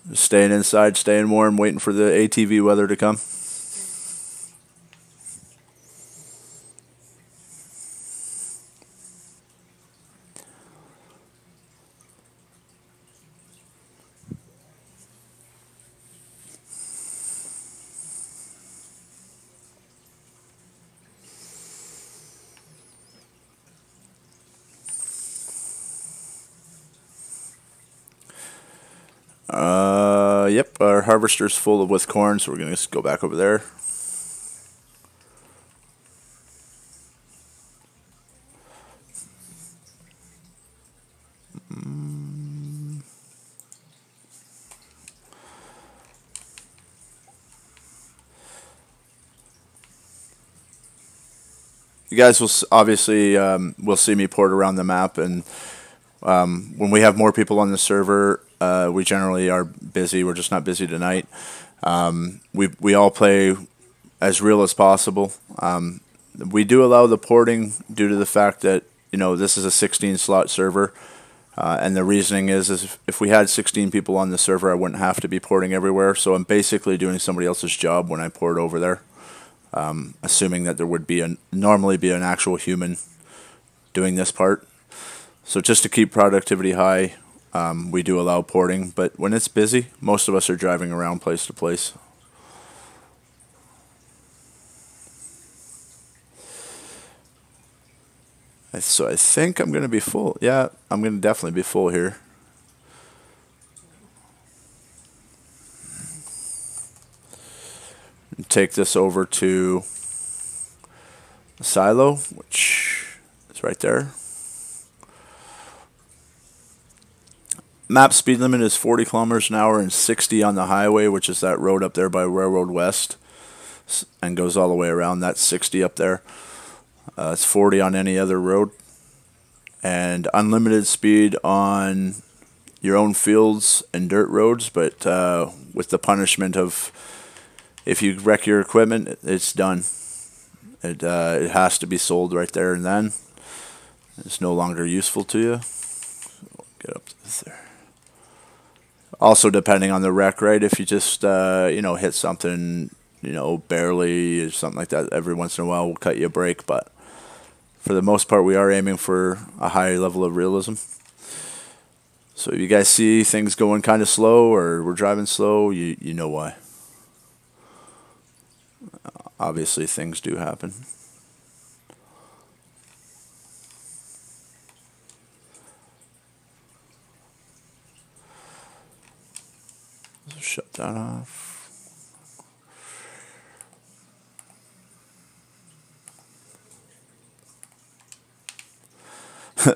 Just staying inside, staying warm, waiting for the ATV weather to come. Yep, our harvester's full with corn, so we're going to go back over there. You guys will obviously will see me port around the map, and when we have more people on the server, we generally are busy. We're just not busy tonight. We all play as real as possible. We do allow the porting due to the fact that this is a 16 slot server. And the reasoning is if we had 16 people on the server, I wouldn't have to be porting everywhere. So I'm basically doing somebody else's job when I port over there, assuming that there would be normally be an actual human doing this part. So just to keep productivity high, we do allow porting. But when it's busy, most of us are driving around place to place. So I think I'm going to be full. Yeah, I'm going to definitely be full here. Take this over to the silo, which is right there. Map speed limit is 40 kilometers an hour and 60 on the highway, which is that road up there by Railroad West, and goes all the way around. That's 60 up there. It's 40 on any other road. And unlimited speed on your own fields and dirt roads, but with the punishment of if you wreck your equipment, it's done. It has to be sold right there and then. It's no longer useful to you. Get up to this there. Also, depending on the wreck, right? If you just hit something, barely or something like that, every once in a while we'll cut you a break. But for the most part, we are aiming for a high level of realism. So if you guys see things going kind of slow or we're driving slow, you know why. Obviously, things do happen. Let's shut that off.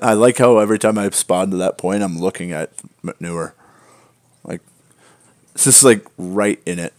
I like how every time I spawn to that point, I'm looking at manure. Like, it's just like right in it.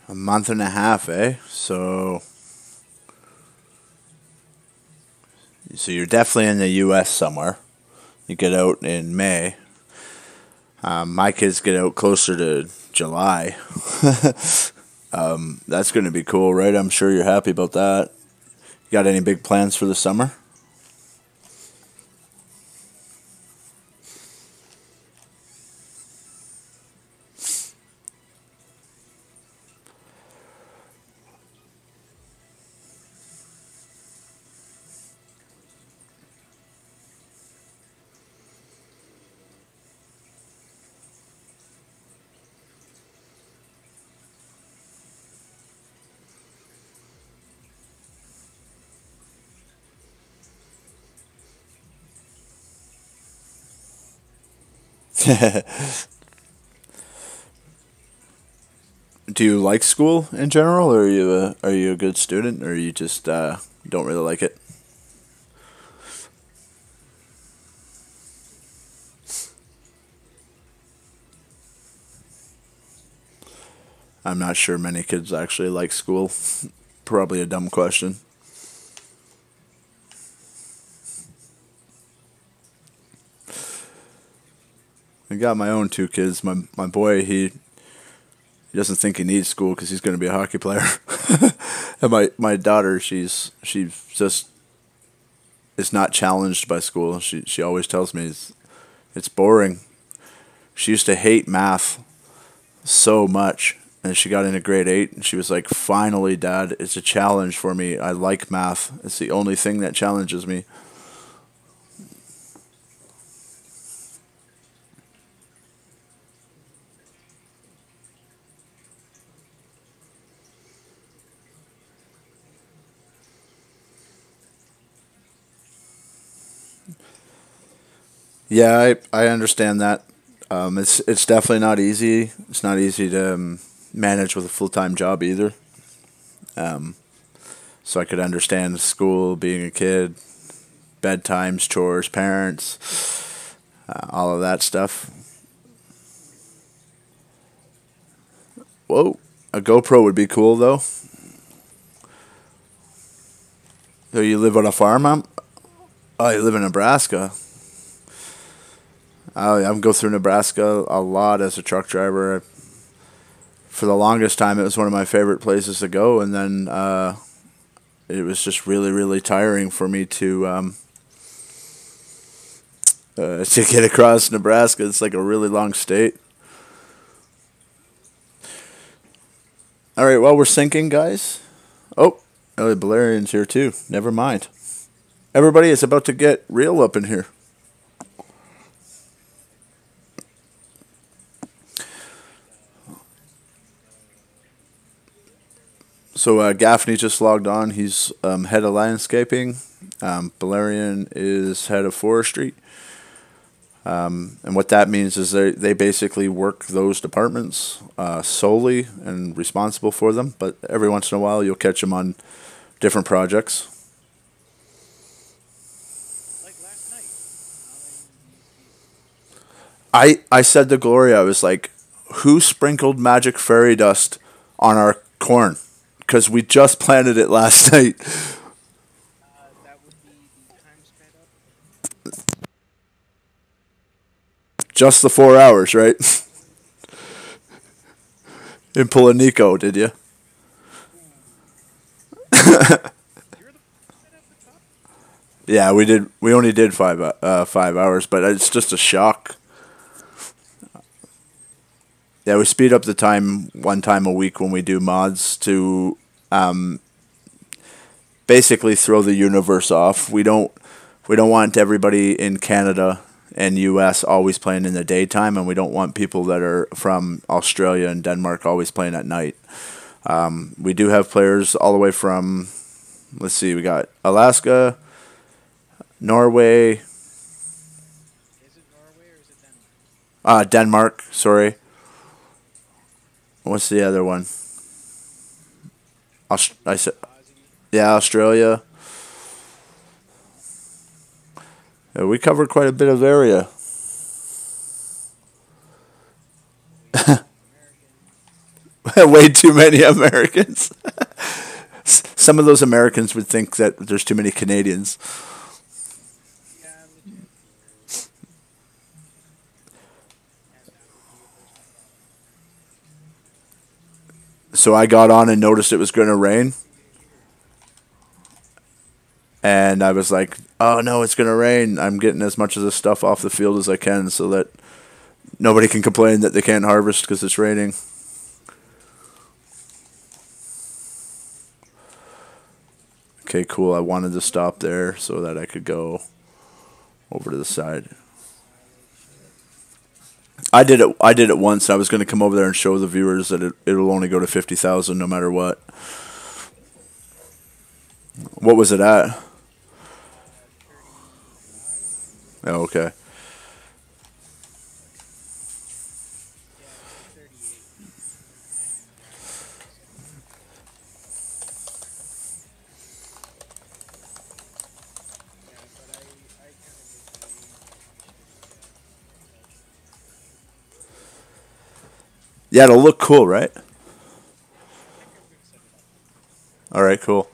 A month and a half, eh? So you're definitely in the U.S. somewhere. You get out in May. My kids get out closer to July. That's going to be cool, right? I'm sure you're happy about that. You got any big plans for the summer? Do you like school in general, or are you a good student, or you just don't really like it? I'm not sure many kids actually like school. Probably a dumb question. I got my own two kids. My boy, he doesn't think he needs school because he's going to be a hockey player. And my daughter, she's just is not challenged by school. She always tells me it's boring. She used to hate math so much, and she got into grade 8, and she was like, "Finally, Dad, it's a challenge for me. I like math. It's the only thing that challenges me." Yeah, I understand that. It's definitely not easy. It's not easy to manage with a full time job either. Um, so I could understand school, being a kid, bedtimes, chores, parents, all of that stuff. Whoa, a GoPro would be cool though. So you live on a farm? Oh, you live in Nebraska. I'm go through Nebraska a lot as a truck driver. For the longest time, it was one of my favorite places to go, and then it was just really, really tiring for me to get across Nebraska. It's like a really long state. All right, well, we're sinking, guys. Oh, Ellie Valerian's here too. Never mind. Everybody, it's about to get real up in here. So Gaffney just logged on. He's head of landscaping. Valerian is head of forestry. And what that means is they basically work those departments solely and responsible for them. But every once in a while, you'll catch them on different projects. I said to Gloria, I was like, who sprinkled magic fairy dust on our corn? Because we just planted it last night. Just the 4 hours, right? In Polinico, did you? Yeah, we did. We only did 5 hours, but it's just a shock. Yeah, we speed up the time one time a week when we do mods to basically throw the universe off. We don't want everybody in Canada and US always playing in the daytime, and we don't want people that are from Australia and Denmark always playing at night. We do have players all the way from, let's see, we got Alaska, Norway, Denmark, sorry. What's the other one? I said, yeah, Australia. Yeah, we covered quite a bit of area. Way too many Americans. Some of those Americans would think that there's too many Canadians. So I got on and noticed it was going to rain. And I was like, oh no, it's going to rain. I'm getting as much of this stuff off the field as I can so that nobody can complain that they can't harvest because it's raining. Okay, cool. I wanted to stop there so that I could go over to the side. I did it once. I was going to come over there and show the viewers that it'll only go to 50,000 no matter what. What was it at? Oh, okay. Yeah, it'll look cool, right? I think I'm gonna set it up. All right, cool.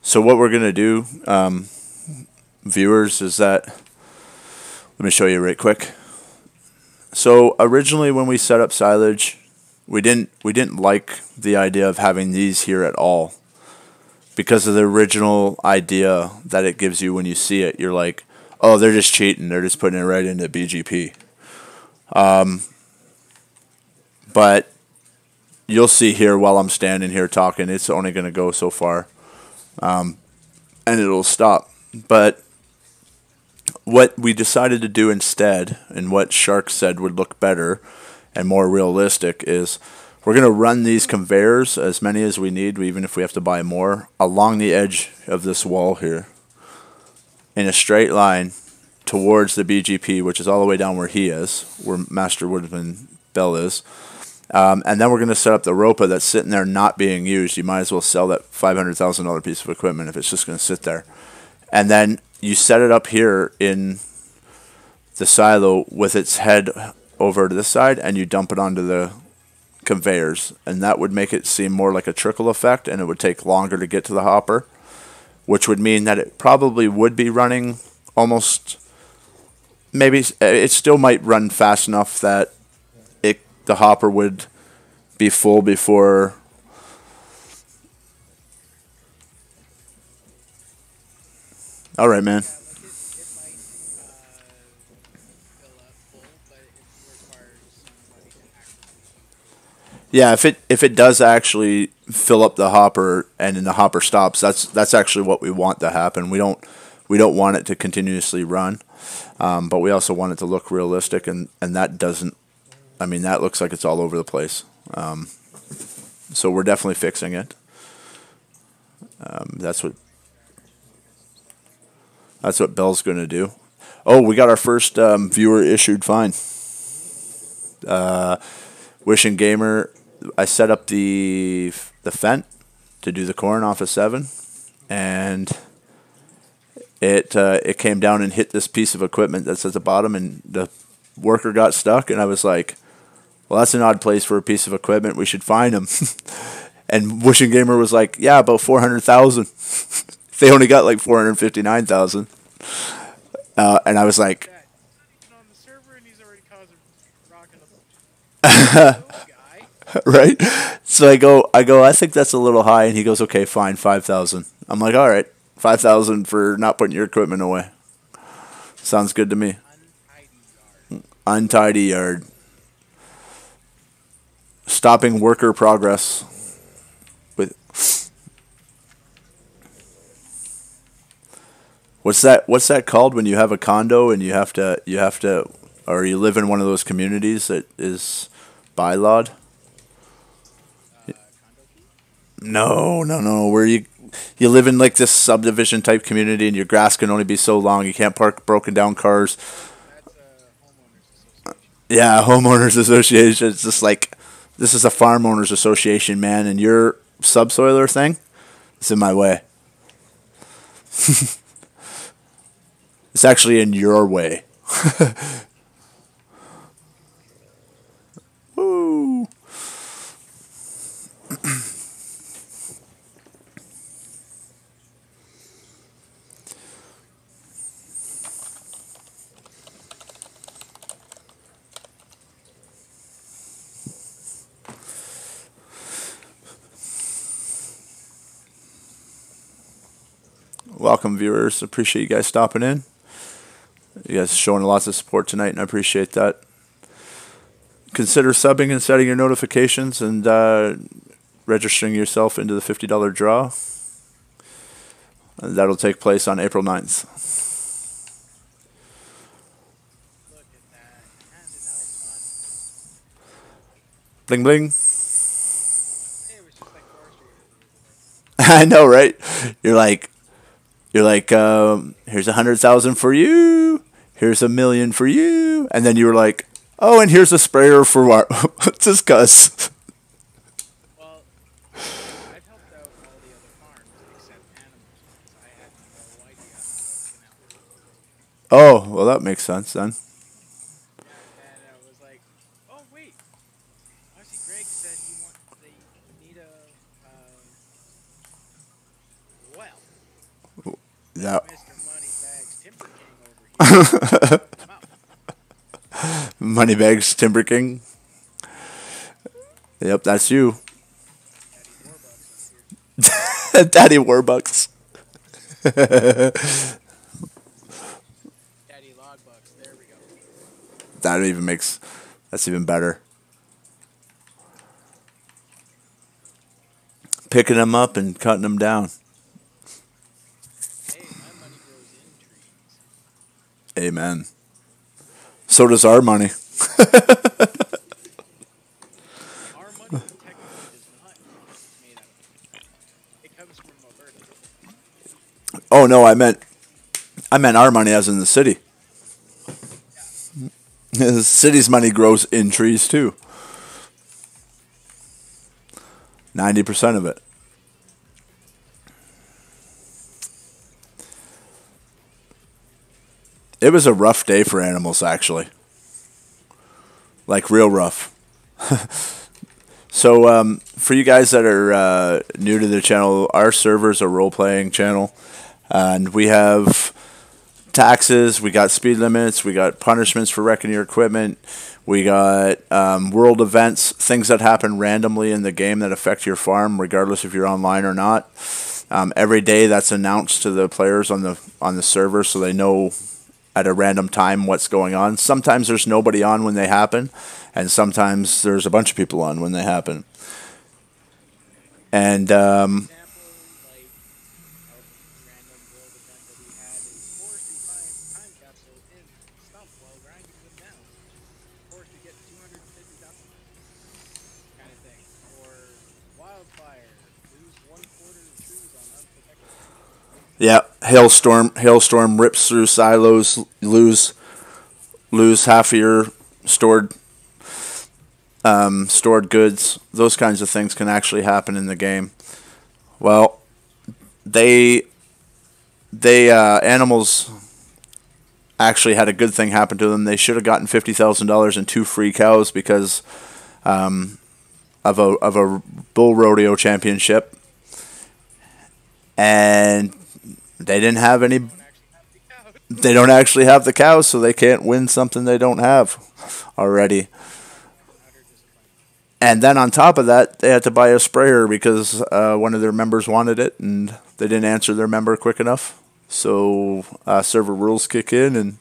So what we're gonna do, viewers, is that let me show you right quick. So originally, when we set up silage, we didn't like the idea of having these here at all because of the original idea that it gives you when you see it. You're like, oh, they're just cheating. They're just putting it right into BGP. But you'll see here while I'm standing here talking, it's only going to go so far, and it'll stop. But what we decided to do instead, and what Shark said would look better and more realistic, is we're going to run these conveyors, as many as we need, even if we have to buy more, along the edge of this wall here in a straight line towards the BGP, which is all the way down where he is, where Master Woodman Bell is. And then we're going to set up the ROPA that's sitting there not being used. You might as well sell that $500,000 piece of equipment if it's just going to sit there. And then you set it up here in the silo with its head over to this side, and you dump it onto the conveyors. And that would make it seem more like a trickle effect, and it would take longer to get to the hopper, which would mean that it probably would be running almost, maybe it still might run fast enough that the hopper would be full before. All right, man. Yeah, like it might fill up full, but it requires somebody to actively do it. Yeah, if it does actually fill up the hopper and then the hopper stops, that's actually what we want to happen. We don't want it to continuously run, but we also want it to look realistic, and that doesn't. I mean, that looks like it's all over the place. So we're definitely fixing it. That's what that's what Bell's going to do. Oh, we got our first viewer issued fine. Wishing Gamer, I set up the Fent to do the corn off of 7, and it came down and hit this piece of equipment that's at the bottom, and the worker got stuck, and I was like, well, that's an odd place for a piece of equipment. We should find him. And Wishing Gamer was like, yeah, about 400,000. They only got like 459,000. And I was like, Yeah, he's not even on the server, and he's already causing rock in the boat. Hello, guy. right? So I think that's a little high. And he goes, okay, fine, 5,000. I'm like, all right, 5,000 for not putting your equipment away. Sounds good to me. Untidy yard. Untidy yard. Stopping worker progress. With what's that called when you have a condo and you have to or you live in one of those communities that is bylawed? Condo key. No, no, no. Where you live in like this subdivision type community and your grass can only be so long. You can't park broken down cars. That's a homeowners association. Yeah, homeowners association. It's just like this is a farm owners association, man, and your subsoiler thing is in my way. It's actually in your way. Woo. Welcome, viewers. Appreciate you guys stopping in. You guys showing lots of support tonight, and I appreciate that. Consider subbing and setting your notifications and registering yourself into the $50 draw. And that'll take place on April 9th. Look at that. Handing out money. Bling bling. Hey, it was just like forestry the other day. I know, right? You're like, here's 100,000 for you. Here's 1,000,000 for you. And then you were like, oh, and here's a sprayer for what? Just cuz. Well, I've helped out all the other farms except animals ones. I had no idea how to work an elevator. Oh, well, that makes sense then. Yeah, and I was like, oh wait, I see, Greg said they need a well. Yeah. Mr. Moneybags Timber King over here wants to shout him out. Moneybags Timber King. Yep, that's you. Daddy Warbucks up here. Daddy Warbucks. Daddy Logbucks. There we go. That even makes that's even better. Picking them up and cutting them down. Hey, my money grows in trees. Amen. So does our money. Our money technically does not grow. It's made out of trees. It comes from Alberta. Oh no, I meant our money as in the city. Yeah. The city's money grows in trees too. 90% of it. It was a rough day for animals, actually. Like, real rough. So, for you guys that are new to the channel, our server is a role playing channel. And we have taxes, we got speed limits, we got punishments for wrecking your equipment, we got world events, things that happen randomly in the game that affect your farm, regardless if you're online or not. Every day that's announced to the players on the server, so they know at a random time what's going on. Sometimes there's nobody on when they happen, and sometimes there's a bunch of people on when they happen. And Example, like a random world event that we had is forestry time capsule in stump while grinding them down. Forestry get 250,000 kind of thing. Or wildfire, lose one quarter of trees on unprotected land. yeah, hailstorm rips through silos, lose half of your stored goods. Those kinds of things can actually happen in the game. Well, they animals actually had a good thing happen to them. They should have gotten $50,000 and two free cows because of a bull rodeo championship, and they didn't have any. Don't actually have the cows. They don't actually have the cows, so they can't win something they don't have already. What an utter disappointment. And then on top of that, they had to buy a sprayer because one of their members wanted it, and they didn't answer their member quick enough. So server rules kick in, and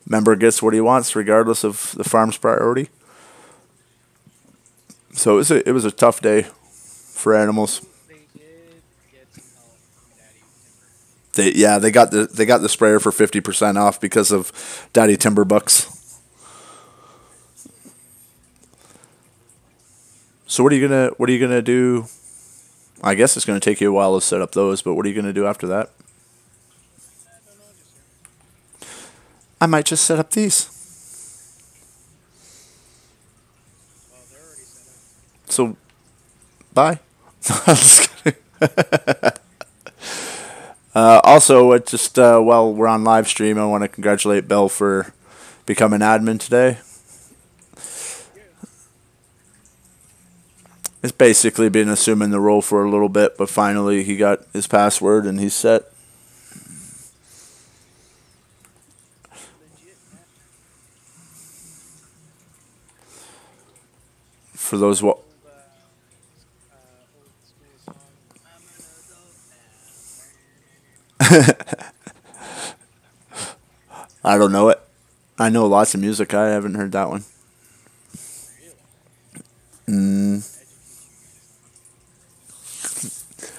member gets what he wants, regardless of the farm's priority. So it was a tough day for animals. They did get some help from Daddy Timber. They got the sprayer for 50% off because of Daddy Timber bucks. So what are you gonna do? I guess it's gonna take you a while to set up those, but what are you gonna do after that? I don't know, just yet. I might just set up these. Well, they're already set up. So bye. Just kidding. Also, just while we're on live stream, I want to congratulate Bell for becoming admin today. Yeah. It's basically been assuming the role for a little bit, but finally he got his password and he's set. Legit admin. For those what Old school song. I'm an adult now. I don't know it. I know lots of music. I haven't heard that one. Really? Mm, Educate you guys on it.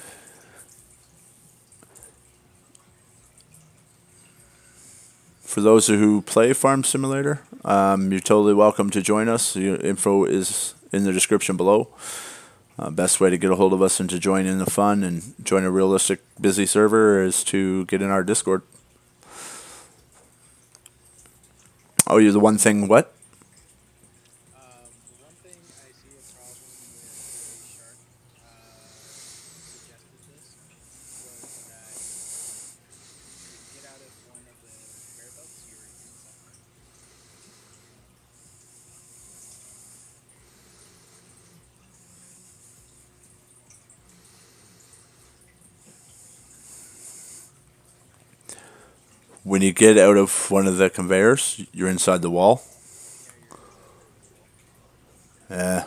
for those who play Farm Simulator, you're totally welcome to join us. Your info is in the description below. Best way to get a hold of us and to join in the fun and join a realistic busy server is to get in our Discord. Oh, you're the one thing. What? The one thing I see a problem with the way Shark suggested this was that if you get out of one of the conveyor belts, you're inside. When you get out of one of the conveyors, you're inside the wall. Yeah, you're inside the wall. Yeah.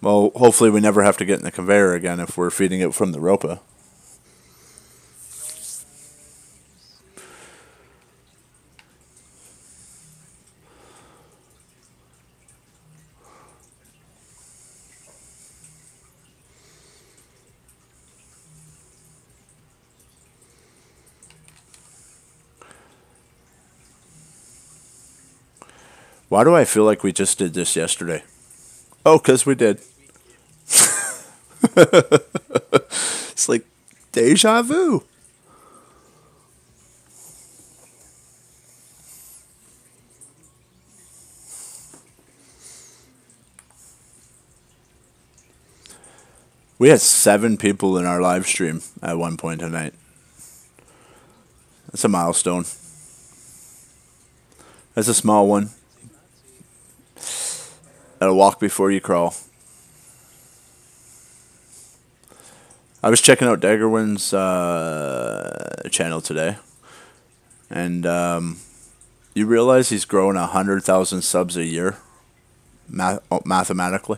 Well, hopefully we never have to get in the conveyor again if we're feeding it from the ropa. Well, let me see. Why do I feel like we just did this yesterday? Oh, because we did. Because we did. It's like deja vu. We had 7 people in our live stream at one point tonight. That's a milestone. That's a small one. Say not to. That'll walk before you crawl. I was checking out Daggerwin's channel today, and you realize he's growing 100,000 subs a year, mathematically,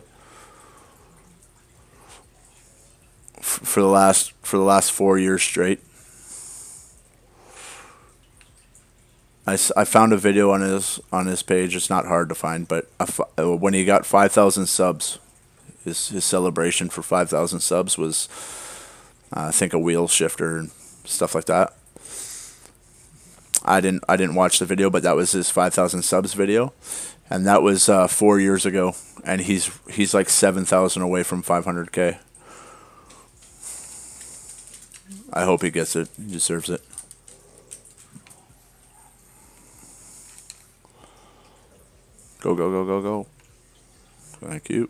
for the last 4 years straight. I found a video on his page. It's not hard to find, but when he got 5,000 subs, his celebration for 5,000 subs was I think a wheel shifter and stuff like that. I didn't watch the video, but that was his 5,000 subs video, and that was 4 years ago, and he's like 7,000 away from 500K. I hope he gets it. He deserves it. Go, go, go, go, go. Thank you.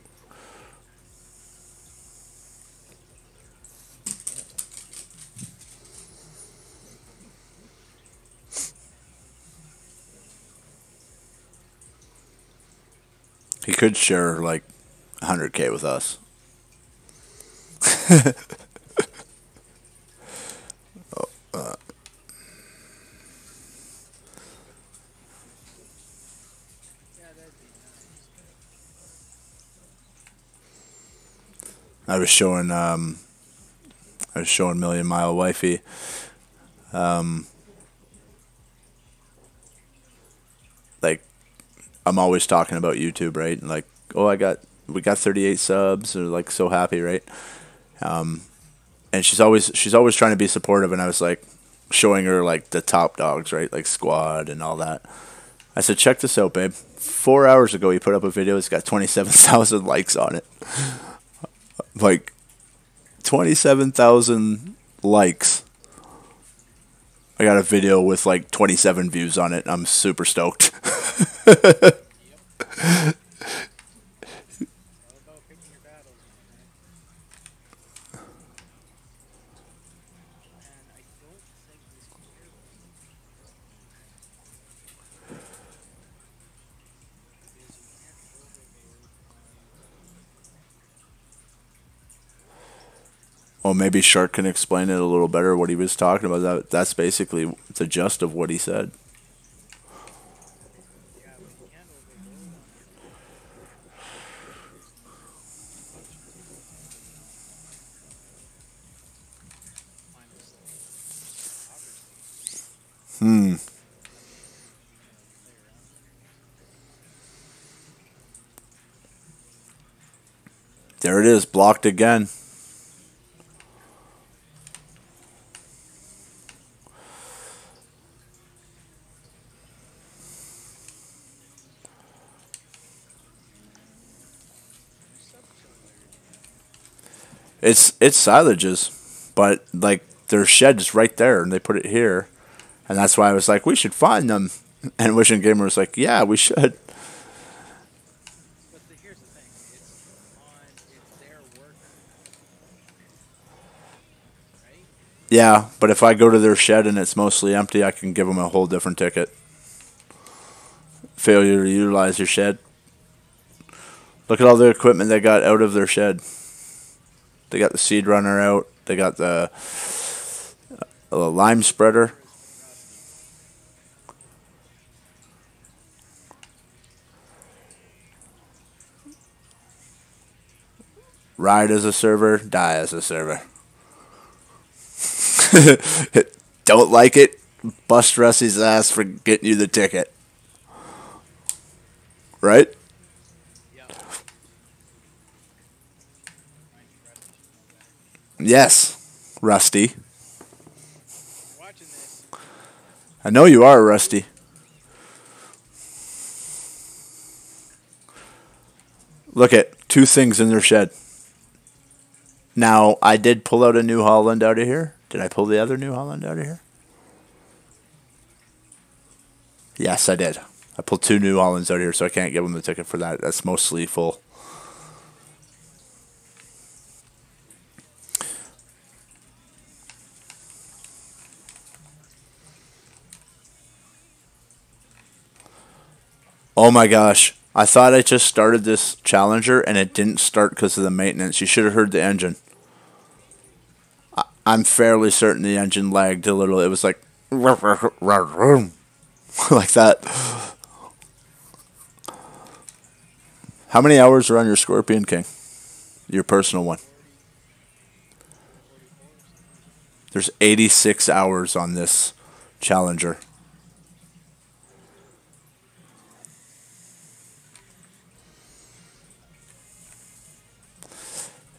He could share like 100K with us. Yeah, that'd be nice. I was showing Million Mile Wifey. Like, I'm always talking about YouTube, right? And like, oh, we got 38 subs, or like so happy, right? And she's always trying to be supportive, and I was like showing her like the top dogs, right? Like Squad and all that. I said, check this out, babe. 4 hours ago, he put up a video. It's got 27,000 likes on it. Like 27,000 likes. I got a video with like 27 views on it. I'm super stoked. Yep. It's all about picking your battles, my friend. And I don't think this conveyor belt is going to be because you can't overload on Well, maybe Shark can explain it a little better. What he was talking about. That's basically the gist of what he said. yeah, but you can't overload on it final stage, Hmm. you gotta play around with it. There it is, blocked again. Whose subs are you at? It's silages, but like their shed is right there, and they put it here, and that's why I was like, we should find them. And Wishing Gamer was like, yeah, we should. But here's the thing: it's their worker, right? Yeah, but if I go to their shed and it's mostly empty, I can give them a whole different ticket. Failure to utilize your shed. Look at all the equipment they got out of their shed. They got the seed runner out. They got the A lime spreader. Servers for Rusty. Ride as a server, die as a server. Don't like it? Bust Rusty's ass for getting you the ticket. Right? Yep. Mind you, Rusty should know better. Yes, Rusty. If you're watching this, I know you are, Rusty. Look at two things in their shed. Now, I did pull out a New Holland out of here. Did I pull the other New Holland out of here? Yes, I did. I pulled two New Hollands out of here, so I can't give them the ticket for that. That's mostly full. Oh my gosh. I thought I just started this Challenger and it didn't start because of the maintenance. You should have heard the engine. I'm fairly certain the engine lagged a little. It was like like that. How many hours are on your Scorpion King? Your personal one. 40, 44 or something like that. There's 86 hours on this Challenger.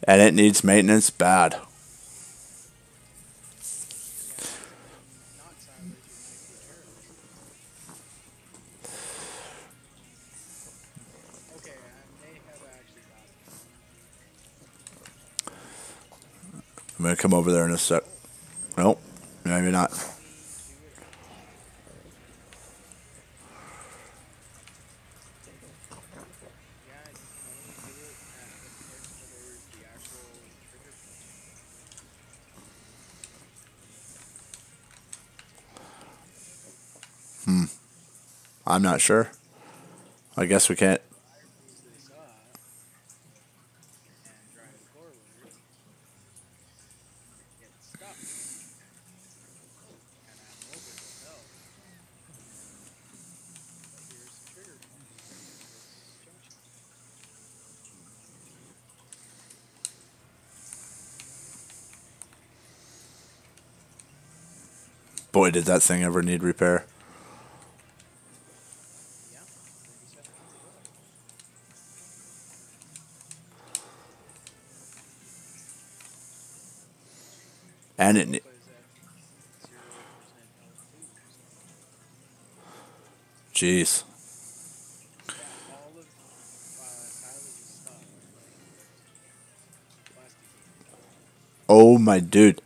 And it needs maintenance bad. Not silage, it might be careless. Okay, I may have actually got it. I'm going to come over there in a sec. Nope, maybe not. Let me do it. Yeah, you can only do it at the ports where there's the actual trigger punchy. I'm not sure. I guess we can't. So I remove this up and drive forward. It stops. And I'm over the hill. But here's the trigger punchy at this junction. Boy, did that thing ever need repair. Yeah, 37 hour oil. And it. Scope is at 0% L2, so Jeez. yeah, all of Silage's stuff plasticated. Oh my dude.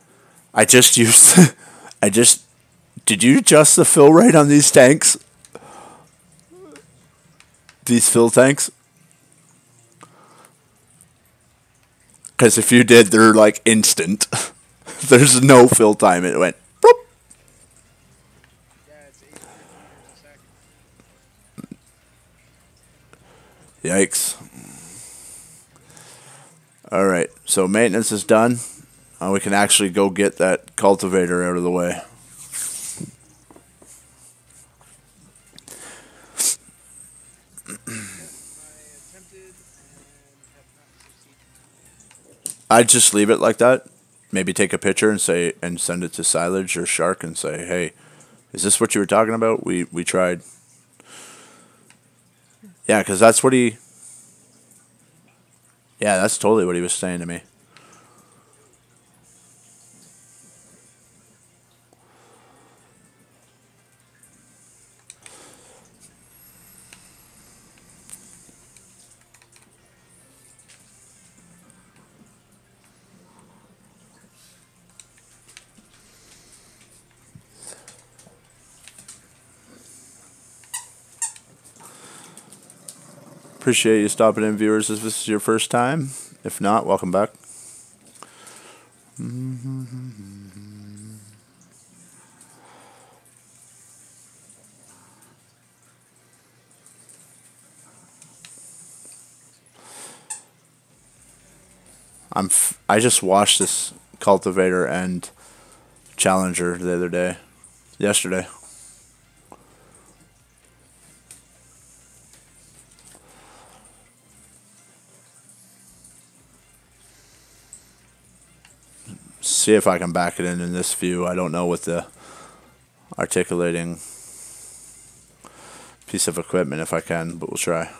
I just used. I just. Did you adjust the fill rate on these tanks? These fill tanks? Because if you did, they're like instant. There's no fill time. It went. Boop. Yeah, it's 8 liters a second. Yikes. Alright, so maintenance is done. We can actually go get that cultivator out of the way. Yep, I attempted and have not succeeded. I'd just leave it like that. Maybe take a picture and say and send it to Silage or Shark and say, "Hey, is this what you were talking about? We tried." Yeah, because that's what he. Yeah, that's totally what he was saying to me. Appreciate you stopping in, viewers, if this is your first time. If not, welcome back. I just washed this cultivator and Challenger the other day, yesterday. See if I can back it in this view. I don't know with the articulating piece of equipment if I can, but we'll try.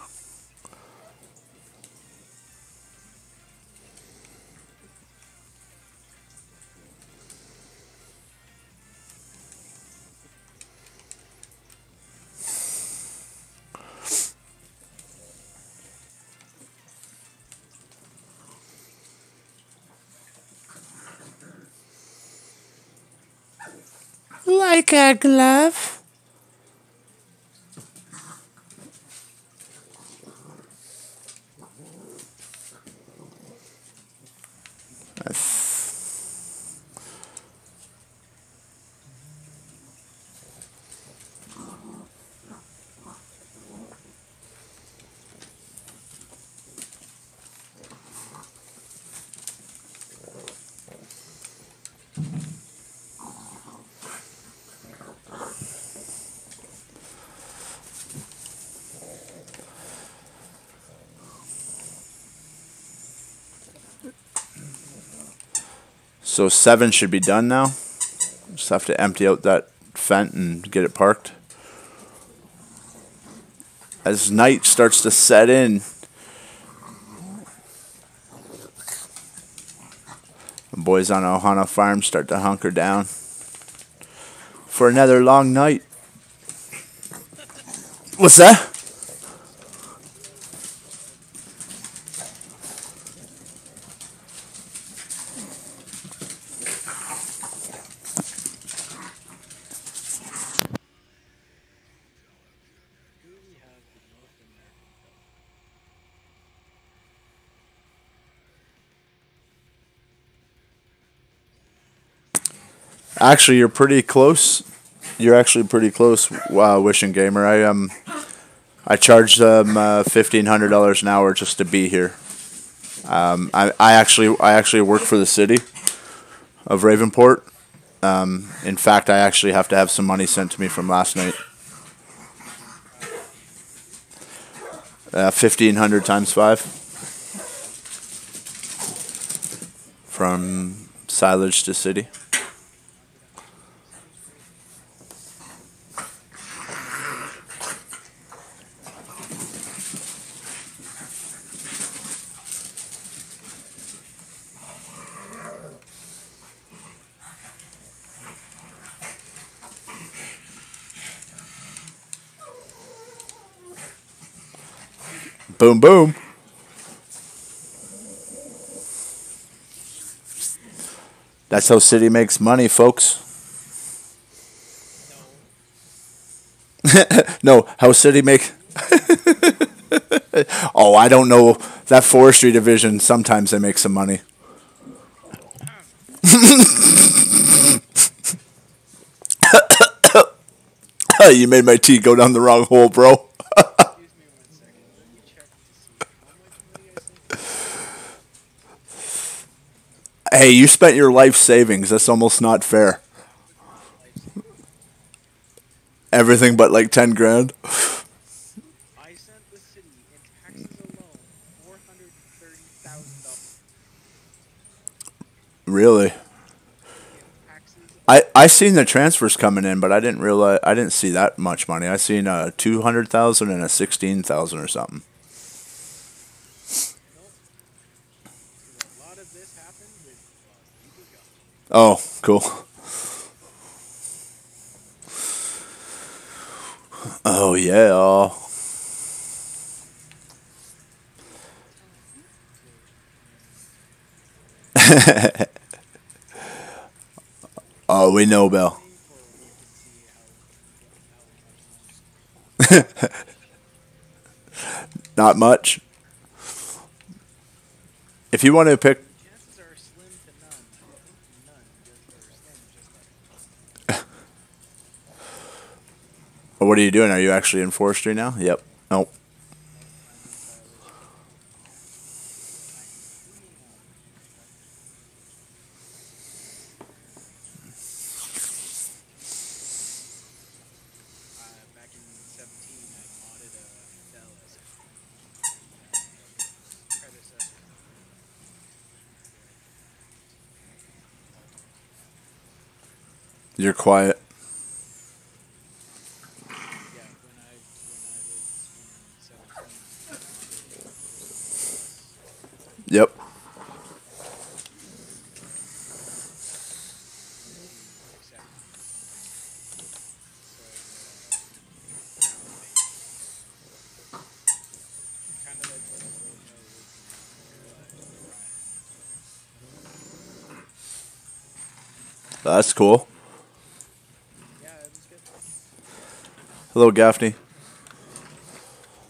Like a glove. So 7 should be done now. Just have to empty out that fent and get it parked. As night starts to set in, the boys on Ohana Farm start to hunker down for another long night. What's that? Who do we have the most in there? Actually, you're pretty close. You're actually pretty close, Wishing Gamer. I charged them $1,500 an hour just to be here. I actually work for the city of Ravenport. In fact, I actually have to have some money sent to me from last night. 1,500 times 5 from silage to city. Boom, boom. That's how city makes money, folks. No. No, how city make... Oh, I don't know. That forestry division, sometimes they make some money. You made my tea go down the wrong hole, bro. Excuse me 1 second. Let me check to see how much money I sent. Hey, you spent your life savings. That's almost not fair. Everything but like 10 grand. I sent the city in taxes alone $430,000 Really? in taxes I seen the transfers coming in, but I didn't realize I didn't see that much money. I seen 200,000 and 16,000 or something. Nope. Because a lot of this happened with you were gone. Oh, cool. Oh yeah. Oh, we know, Bill. Or we can see how much longer. Not much. If you want to pick, Chances are slim to none. I think none, just or slim, just like what are you doing? Are you actually in forestry now? Yep. Nope. nope. I'm in silage now. I'm cleaning up. You're quiet. Yeah, when I was in 17, there was only us. Yep. Except so ground based, kind of like what a romo is now, but That's cool. yeah, it was good. Hello, Gaffney.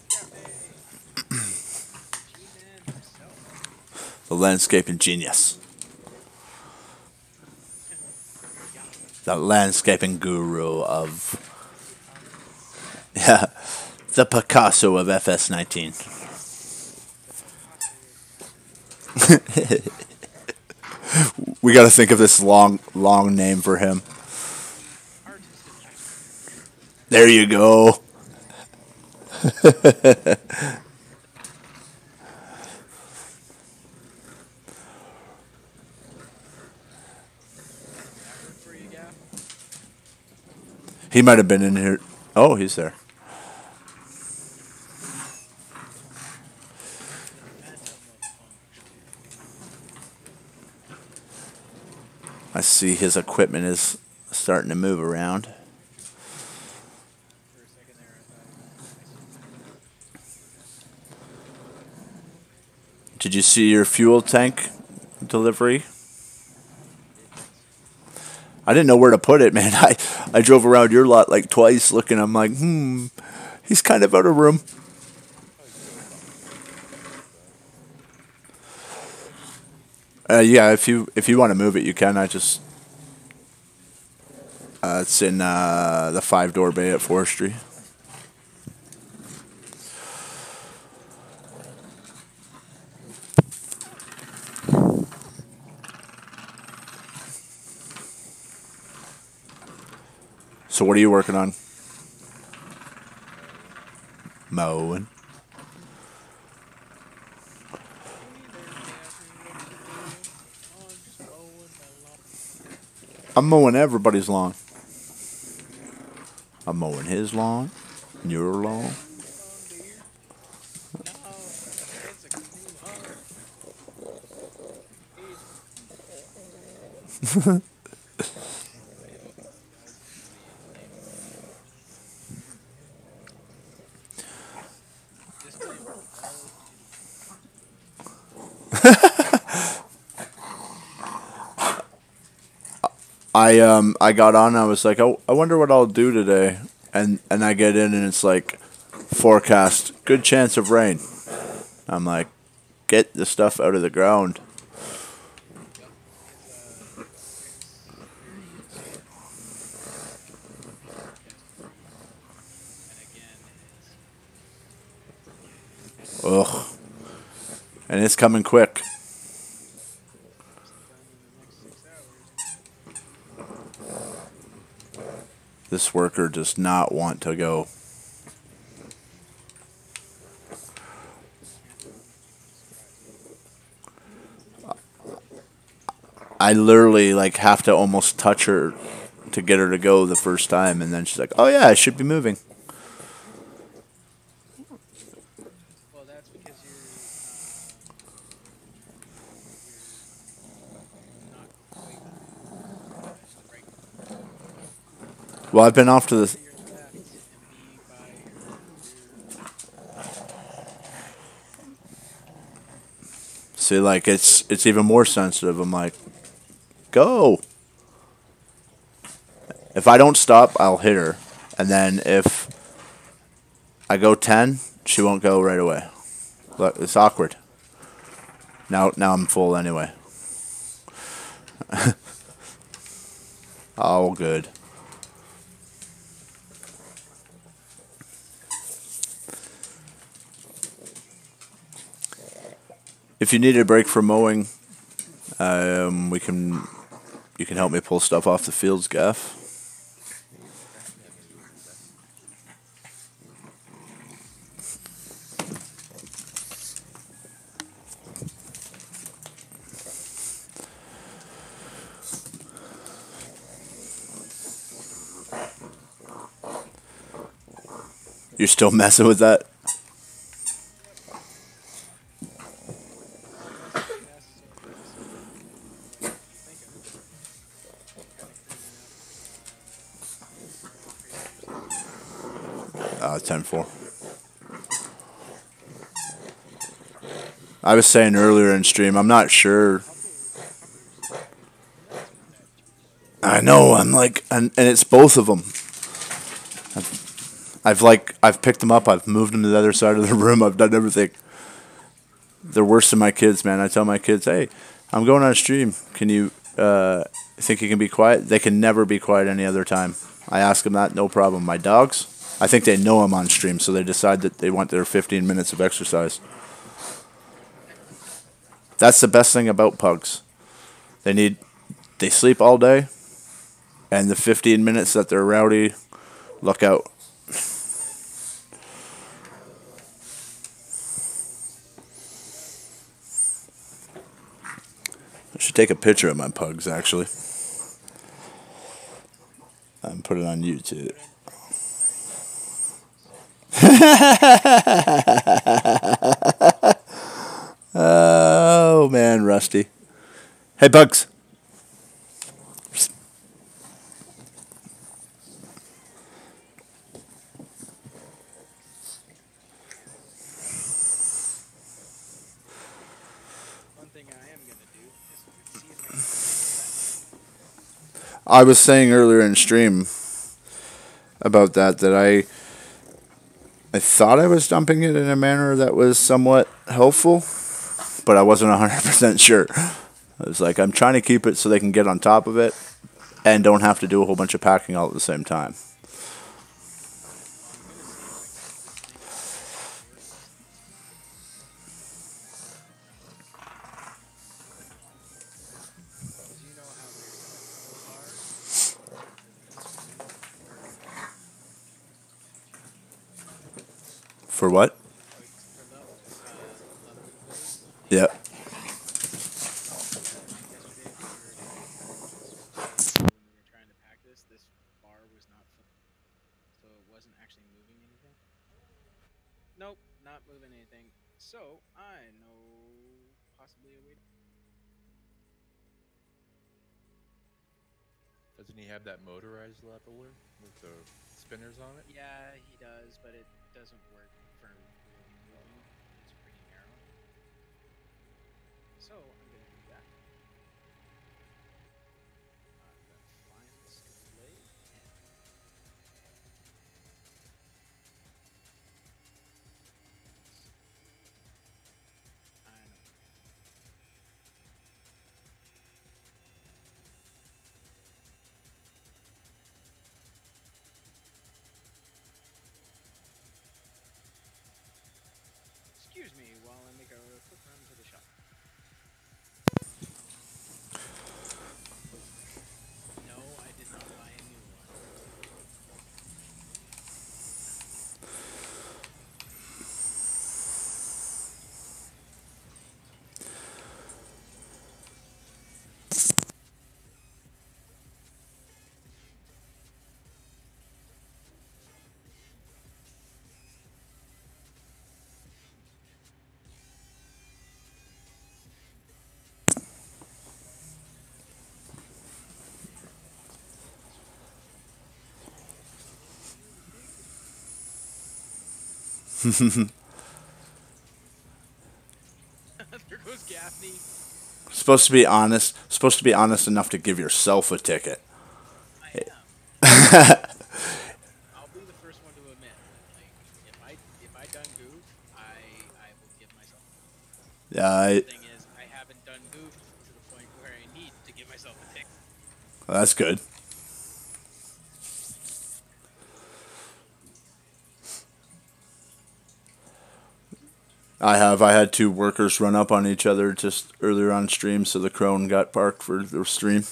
Gaffney, the G-man himself. The landscaping genius. The landscaping guru of, The Picasso. yeah, the Picasso of FS19. The Picasso of Picasso. We got to think of this long name for him. Artist of Jupiter. There you go. That work for you, Gaff? He might have been in here. Oh, he's there. The Phantom of Feng Shui. I see his equipment is starting to move around. For a second there, I thought I saw that. Did you see your fuel tank delivery? Didn't. I didn't know where to put it, man. I drove around your lot like twice looking. I'm like, he's kind of out of room. Oh, you gave up. Yeah, if you want to move it, you can. I just it's in the 5-door bay at Forestry. So what are you working on? Mowing. Hey there, Gaffney. What you doing? Oh, I'm just mowing my lawn. I'm mowing everybody's lawn. I'm mowing his lawn, your lawn. Whose lawn, dear? No, it's a canoe hunt. It's that was usually the name of the video. Disclaimer: all titty jokes. I got on. I was like, oh, I wonder what I'll do today, and I get in and it's like forecast, good chance of rain. I'm like, get the stuff out of the ground. Yep, because it's very uncertain with the forecast for you. And again, it's Ugh, and it's coming quick. supposed to come in the next 6 hours. This worker does not want to go. Apparently, one of you can surprise me. I literally like have to almost touch her to get her to go the first time, and then she's like, "Oh yeah, I should be moving." Well, that's because you're not quite the right one. Well, I've been A off to to the. your left and B by your rear. See, like it's even more sensitive. I'm like, go. If I don't stop, I'll hit her, and then if I go 10, she won't go right away. Look, it's awkward. Now I'm full anyway. All good. If you need a break from mowing, we can. You can help me pull stuff off the fields, Gaff. You're still messing with that? Yep. Necessary. If you think of kind of cleaning up, creating yourself a new one. 10-4. I was saying earlier in stream, I'm not sure. Puppers, they're nuts with that too. I know, I'm like, and it's both of them. I've picked them up, I've moved them to the other side of the room, I've done everything. They're worse than my kids, man. I tell my kids, hey, I'm going on a stream. Can you think you can be quiet? They can never be quiet any other time. I ask them that, no problem. My dogs, I think they know I'm on stream, so they decide that they want their 15 minutes of exercise. That's the best thing about pugs. They sleep all day, and the 15 minutes that they're rowdy, look out. I should take a picture of my pugs, actually, and put it on YouTube. Oh, man, Rusty. Hey, Bugs. One thing I am gonna do is see if I can get rid of that thing. I was saying earlier in stream about that I thought I was dumping it in a manner that was somewhat helpful, but I wasn't 100% sure. I was like, I'm trying to keep it so they can get on top of it and don't have to do a whole bunch of packing all at the same time. Well, I'm gonna see if I can get this thing off of the door distance. Because you know how there's a tow bar For what? like for leather goods. Yeah. Yesterday when we were when we were trying to pack this bar was not full, so it wasn't actually moving anything. Nope, not moving anything. So I know possibly a way. Doesn't he have that motorized leveler with the spinners on it? Yeah, he does, but it doesn't work for really moving. It's pretty narrow. So I'm gonna do that. I'm gonna find the stupid blade and I know. Excuse me while I make a quick run to the shop. No, I did not buy a new one. There goes Gaffney. Supposed to be honest. Supposed to be honest enough to give yourself a ticket. I am. I'll be the first one to admit, like, if I done goof, I will give myself. Yeah, The thing is, I haven't done goofed to the point where I need to give myself a tick. that's good. I had two workers run up on each other just earlier on stream, so the crone got parked for the stream. Did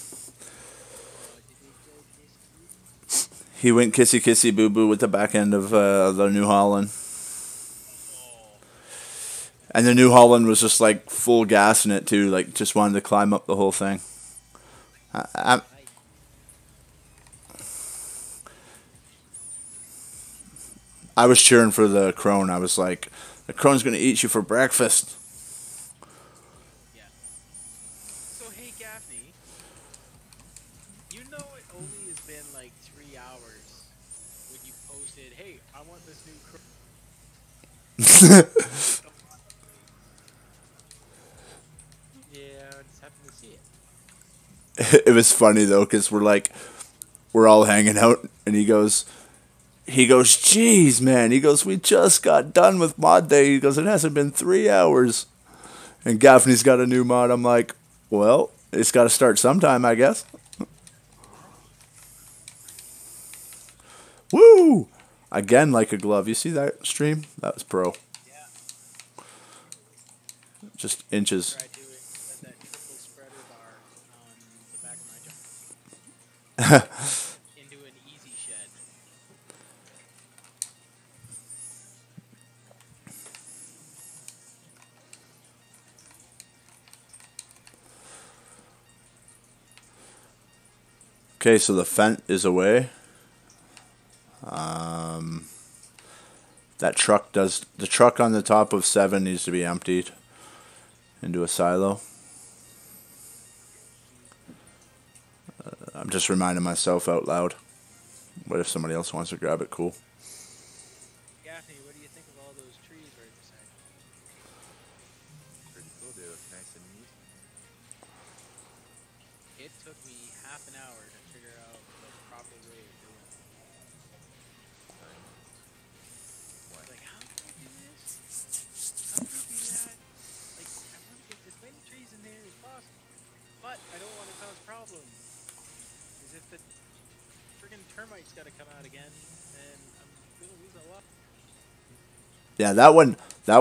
he go kissy boo boo? He went kissy kissy boo boo with the back end of the New Holland. Oh, And the New Holland was just like full gas in it too, like just wanted to climb up the whole thing. I, I was cheering for the crone. I was like, the crone's gonna eat you for breakfast. Yeah. So hey, Gaffney, you know it only has been like 3 hours when you posted, "Hey, I want this new crow." A lot of me. Yeah, I just happened to see it. It was funny though, because we're all hanging out, and he goes, "Geez, man," he goes, "we just got done with mod day." He goes, "It hasn't been 3 hours." And Gaffney's got a new mod. I'm like, well, it's got to start sometime, I guess. Woo! Again, like a glove. You see that stream? That was pro. Yeah. Just I inches. tried doing that triple spreader bar on the back of my jump into an easy shed. Okay, so the Fent is away. The truck on the top of 7 needs to be emptied into a silo. I'm just reminding myself out loud. What if somebody else wants to grab it? Cool. Gaffney, what do you think of all those trees right beside you? Pretty cool. They look nice and neat. It took me half an hour to figure out the proper way of doing it. I was like, how do I do this? How do I do that? Like, I want to get as many trees in there as possible, but I don't want to cause problems. Because if the friggin' termites got to come out again, then I'm gonna lose a lot. Yeah, that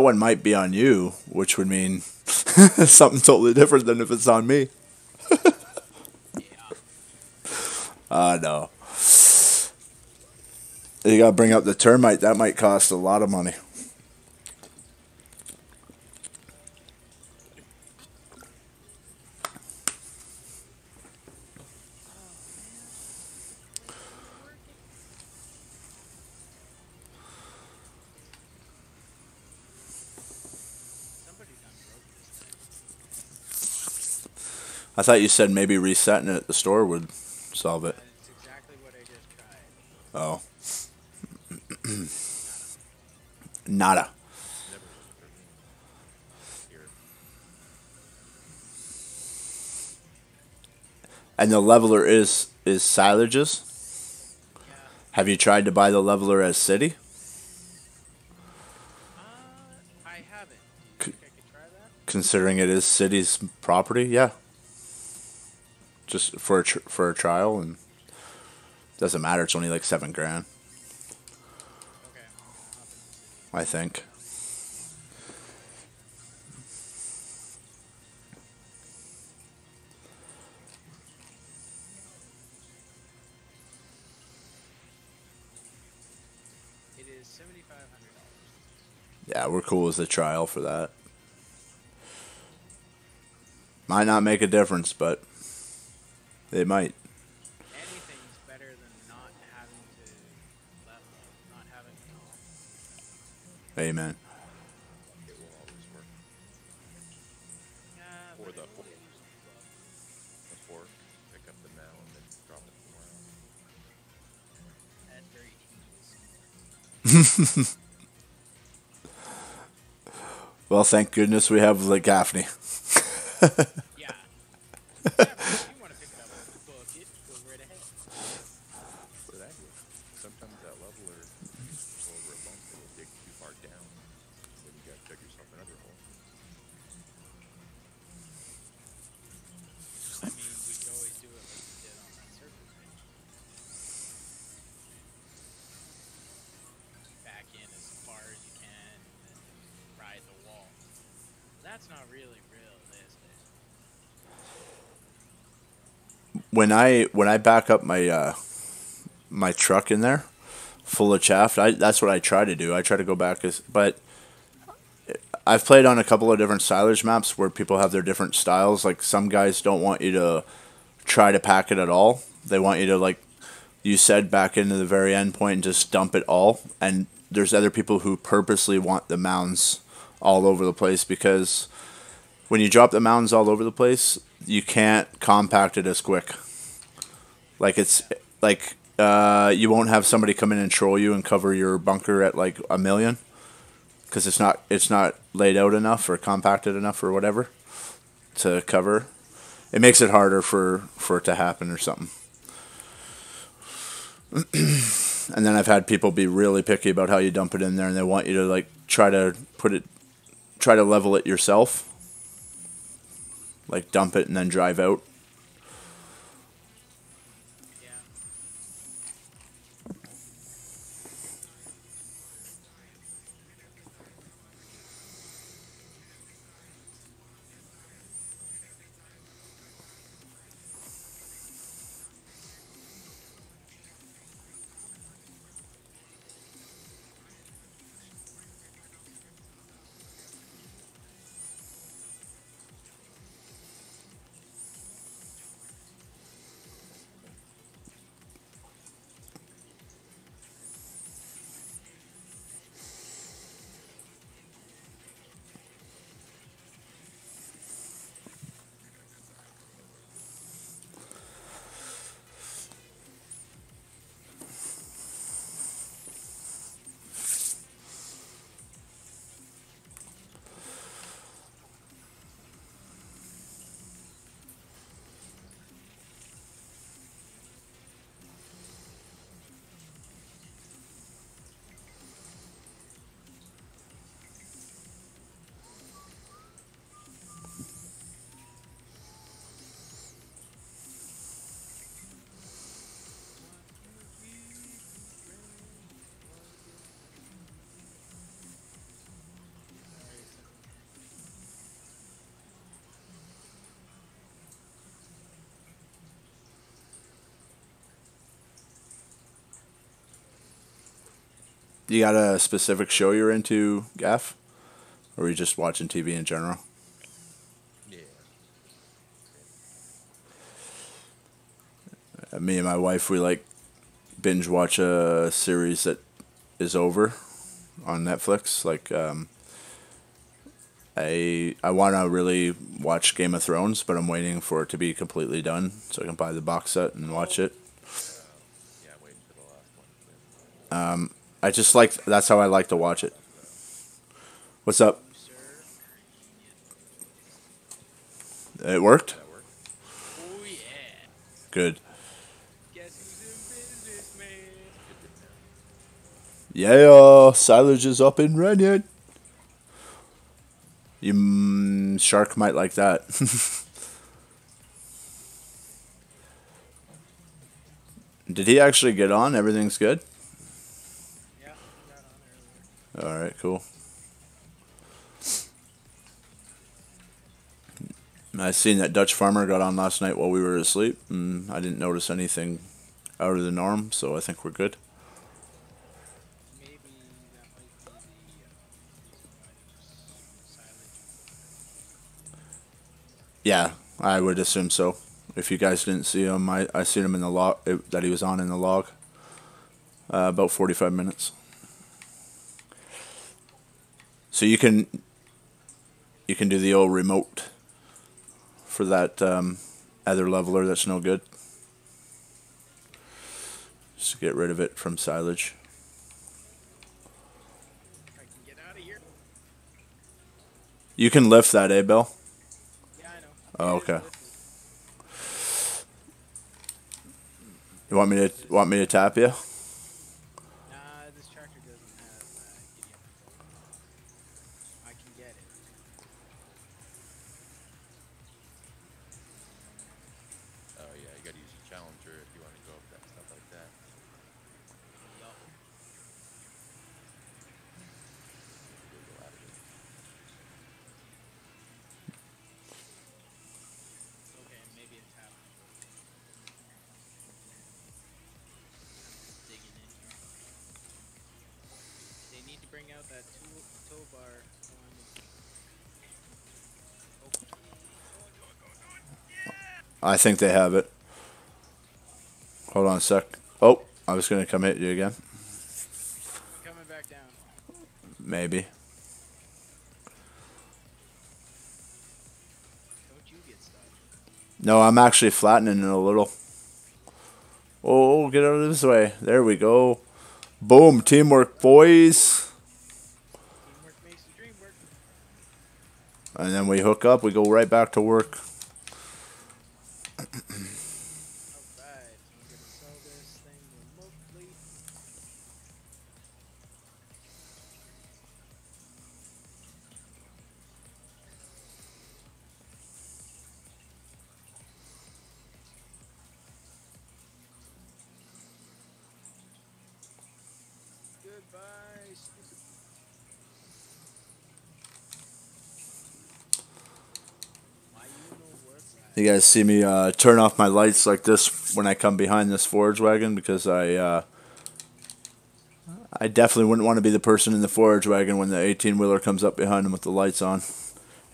one might be on you, which would mean something totally different than if it's on me. Yeah. No. You gotta bring up the termite. That might cost a lot of money. Oh man, is it working? Somebody done broke this thing. I thought you said maybe resetting it at the store would solve it. That's exactly what I just tried. Oh. Nada. Nada. Never worked for me. Here. And the leveler is silages. Yeah. Have you tried to buy the leveler as city? I haven't. Do you think I could try that? Considering it is city's property, yeah. Just for a trial, and doesn't matter. It's only like $7,000, Okay, I'm gonna hop into city. I think. It is $7,500. Yeah, we're cool as the trial for that. Might not make a difference, but it might. Anything's better than not having to level, not having a knob. Amen. It will always work. Yeah, Or but the it fork. only uses the glove. The fork, pick up the nail and then drop it somewhere else. That's very tedious. Well, thank goodness we have the Gaffney. Yeah. Yeah, but if you want to pick it up with the bucket, go right ahead. Exactly. Sometimes that leveler will over a bump and it'll dig too far down. Then you gotta dig yourself another hole. I mean, we could always do it like we did on that server, right? Back in as far as you can and then just ride the wall. That's not really realistic. When I back up my truck in there, full of chaff, that's what I try to do. I try to go back but I've played on a couple of different silage maps where people have their different styles. Like some guys don't want you to try to pack it at all. They want you to, like you said, back into the very end point and just dump it all. And there's other people who purposely want the mounds all over the place, because when you drop the mounds all over the place, you can't compact it as quick. Like it's like you won't have somebody come in and troll you and cover your bunker at like 1,000,000, because it's not laid out enough or compacted enough or whatever to cover. It makes it harder for it to happen or something. And then I've had people be really picky about how you dump it in there, and they want you to like try to level it yourself, like dump it and then drive out. Yeah. You got a specific show you're into, Gaff? Or are you just watching TV in general? Yeah. Me and my wife, we like binge watch a series that is over on Netflix. Like, I want to really watch Game of Thrones, but I'm waiting for it to be completely done so I can buy the box set and watch it. Yeah, I'm waiting for the last one. I just like, that's how I like to watch it. What's up? Sir. It worked? That worked? Oh yeah. Good. Guess who's in business, man? Good to know. Yeah, silage is up and running. Shark might like that. Did he actually get on? Everything's good? Yeah, I got on earlier. Alright, cool. I seen that Dutch farmer got on last night while we were asleep, and I didn't notice anything out of the norm, so I think we're good. Maybe that might be the reason why there's silage. Yeah, I would assume so. If you guys didn't see him, I seen him in the log, that he was on in the log. About 45 minutes. So you can do the old remote for that other leveler that's no good. Just to get rid of it from silage. I can get out of here. You can lift that, eh, Bill? Yeah, I know. Oh, It is okay. lifted. You want me to tap you? Nah, this tractor doesn't have giddy up. I can get it. Oh yeah, you gotta use the Challenger if you want to go up that stuff like that. Yup. You'll go out of it. Okay, maybe it's happening. I'm just digging in here. They need to bring out that tow bar one. Okay. Go on. Yeah! I think they have it. Hold on a sec. Oh, I was going to come hit you again. I'm coming back down. Maybe. Don't you get stuck. No, I'm actually flattening it a little. Oh, get out of this way. There we go. Boom. Teamwork, boys. Teamwork makes the dream work. And then we hook up. We go right back to work. Alright, so I'm gonna sell this thing remotely. Goodbye, stupid. Why you no work right? You guys see me turn off my lights like this when I come behind this forage wagon because I definitely wouldn't want to be the person in the forage wagon when the 18-wheeler comes up behind him with the lights on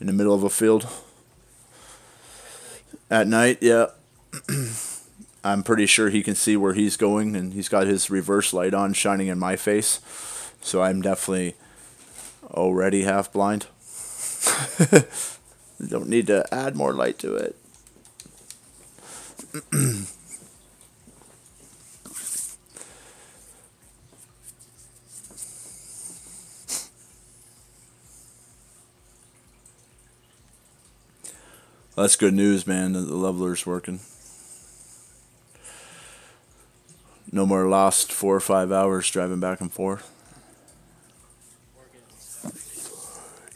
in the middle of a field. At night, yeah. I'm pretty sure he can see where he's going, and he's got his reverse light on shining in my face. So I'm definitely already half blind. Don't need to add more light to it. That's good news, man, that the leveler's working. No more lost 4 or 5 hours driving back and forth. Or getting stuck.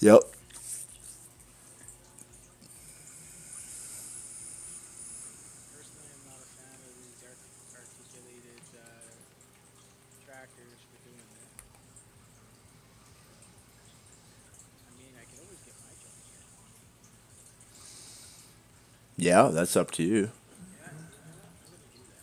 Yep. Personally, I'm not a fan of these articulated tractors for doing that. I mean, I could always get my jobs done. Yeah, that's up to you. Yeah, you know what? I'm gonna do that.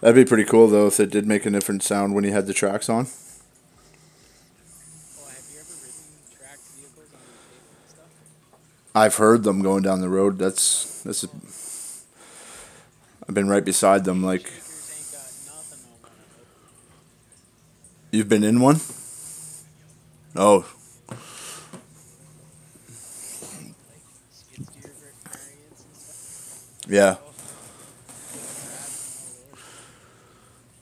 That'd be pretty cool, though, if it did make a different sound when you had the tracks on. Oh, have you ever ridden tracked vehicles on the pavement and stuff? I've heard them going down the road. I've been right beside them. Like, Shakers ain't got nothing on one of those. you've been in one? Oh, Like skid steer variants and stuff. yeah.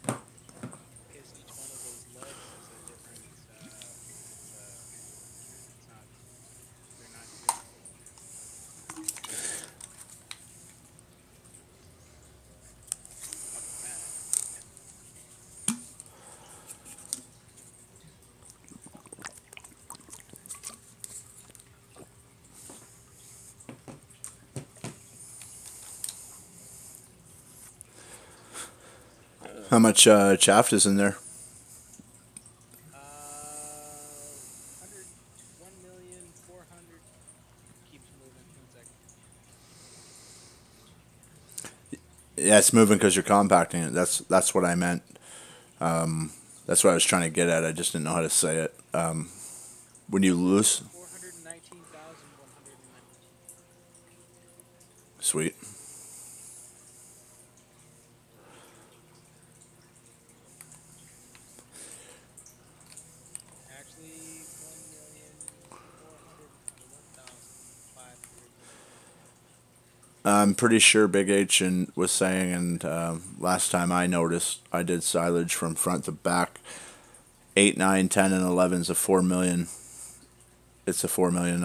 Oh, grabbing all those. Because each one of those legs is a different. It's not. They're not uniform. Not bad. How much chaff is in there? 100, 1,400,000 keeps moving. 1 second. Yeah, it's moving because you're compacting it. That's what I meant. That's what I was trying to get at. I just didn't know how to say it. When you lose, 419,190. sweet. Actually, 1,421,500. I'm pretty sure Big H was saying, and last time I noticed, I did silage from front to back. 8, 9, 10, and 11 is a 4 million. It's a 4 million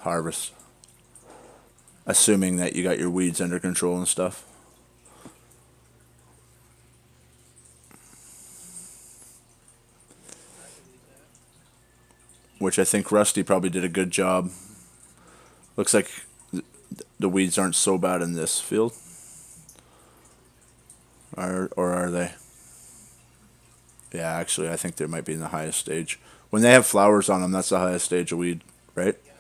harvest, assuming that you got your weeds under control and stuff. I believe that. Which I think Rusty probably did a good job. Looks like the weeds aren't so bad in this field, or are they? Yeah, actually, I think they might be in the highest stage. When they have flowers on them, that's the highest stage of weed, right? Yep.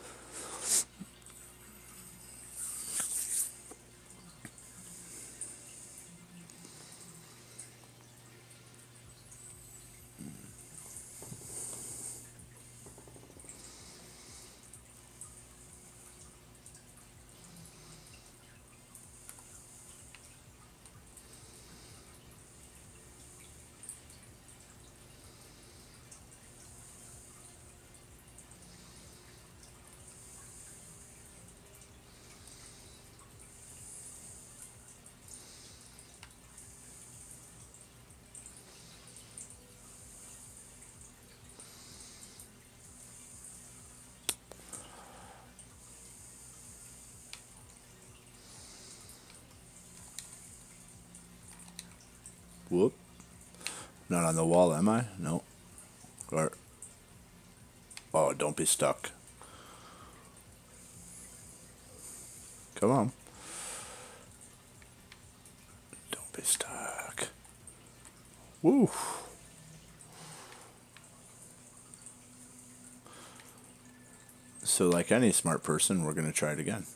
Whoop. Not on the wall, am I? No. Or, oh, don't be stuck. Come on. Don't be stuck. Woo. So, like any smart person, we're going to try it again.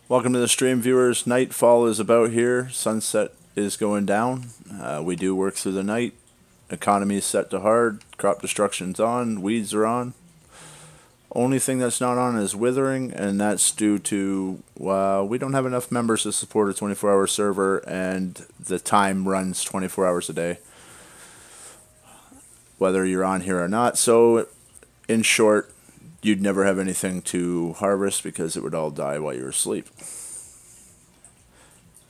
Welcome to the stream, viewers. Nightfall is about here. Sunset is going down. We do work through the night. Economy is set to hard. Crop destruction's on. Weeds are on. Only thing that's not on is withering, and that's due to we don't have enough members to support a 24-hour server, and the time runs 24 hours a day, whether you're on here or not. So, in short, you'd never have anything to harvest because it would all die while you were asleep.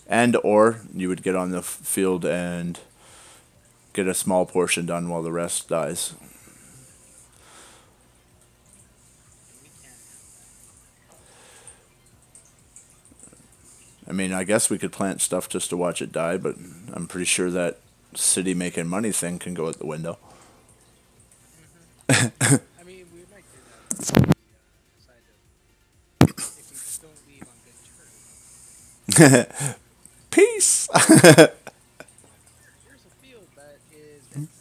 And or you would get on the field and get a small portion done while the rest dies. And we can't have that. I mean, I guess we could plant stuff just to watch it die, but I'm pretty sure that city making money thing can go out the window. I mean, we might do that if we decide to, if we don't leave on good terms. Peace! Here's a field that is empty.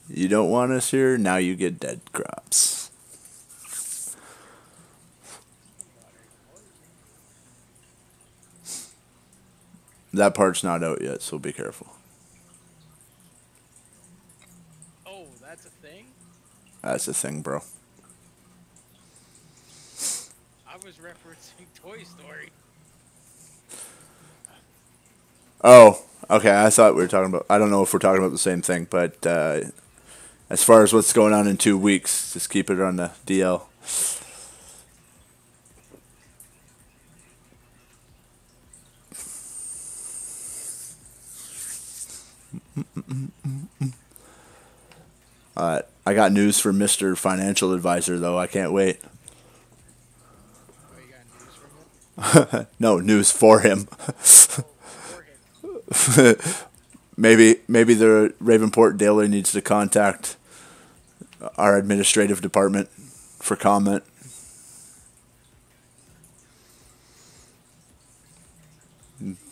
You don't want us here, now you get dead crops. That part's not out yet, so be careful. Oh, that's a thing? That's the thing, bro. I was referencing Toy Story. Oh, okay. I thought we were talking about. I don't know if we're talking about the same thing, but as far as what's going on in 2 weeks, just keep it on the DL. I got news for Mr. Financial Advisor, though. I can't wait. Oh, you got news from him? No, news for him. Oh, for him. maybe the Ravenport Daily needs to contact our administrative department for comment.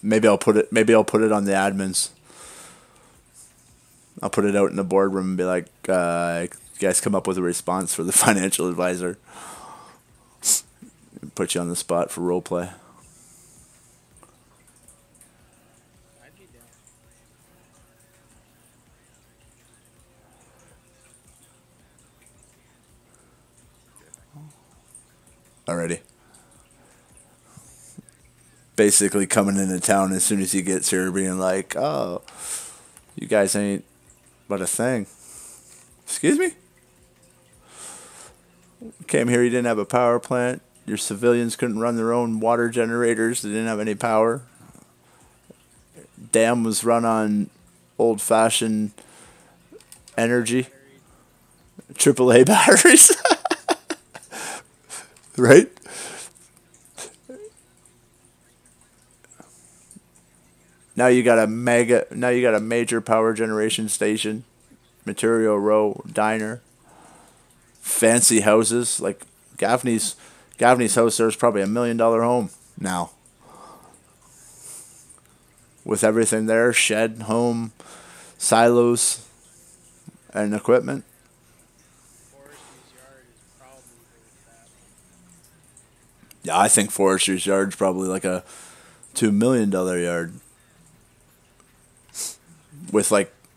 Maybe I'll put it. Maybe I'll put it on the admins. I'll put it out in the boardroom and be like, "You guys come up with a response for the financial advisor." Put you on the spot for role play. I'd be down. Already. Basically coming into town as soon as he gets here, being like, "Oh, you guys ain't but a thing." Excuse me? Came here, you didn't have a power plant. Your civilians couldn't run their own water generators. They didn't have any power. Dam was run on old-fashioned energy. AAA batteries. Right? Now you got a major power generation station, Material Row, diner, fancy houses like Gaffney's house. There's probably $1 million home now with everything there: shed, home, silos, and equipment. Forestry's yard is probably worth that. Yeah, I think Forestry's yard's probably like a $2 million yard. With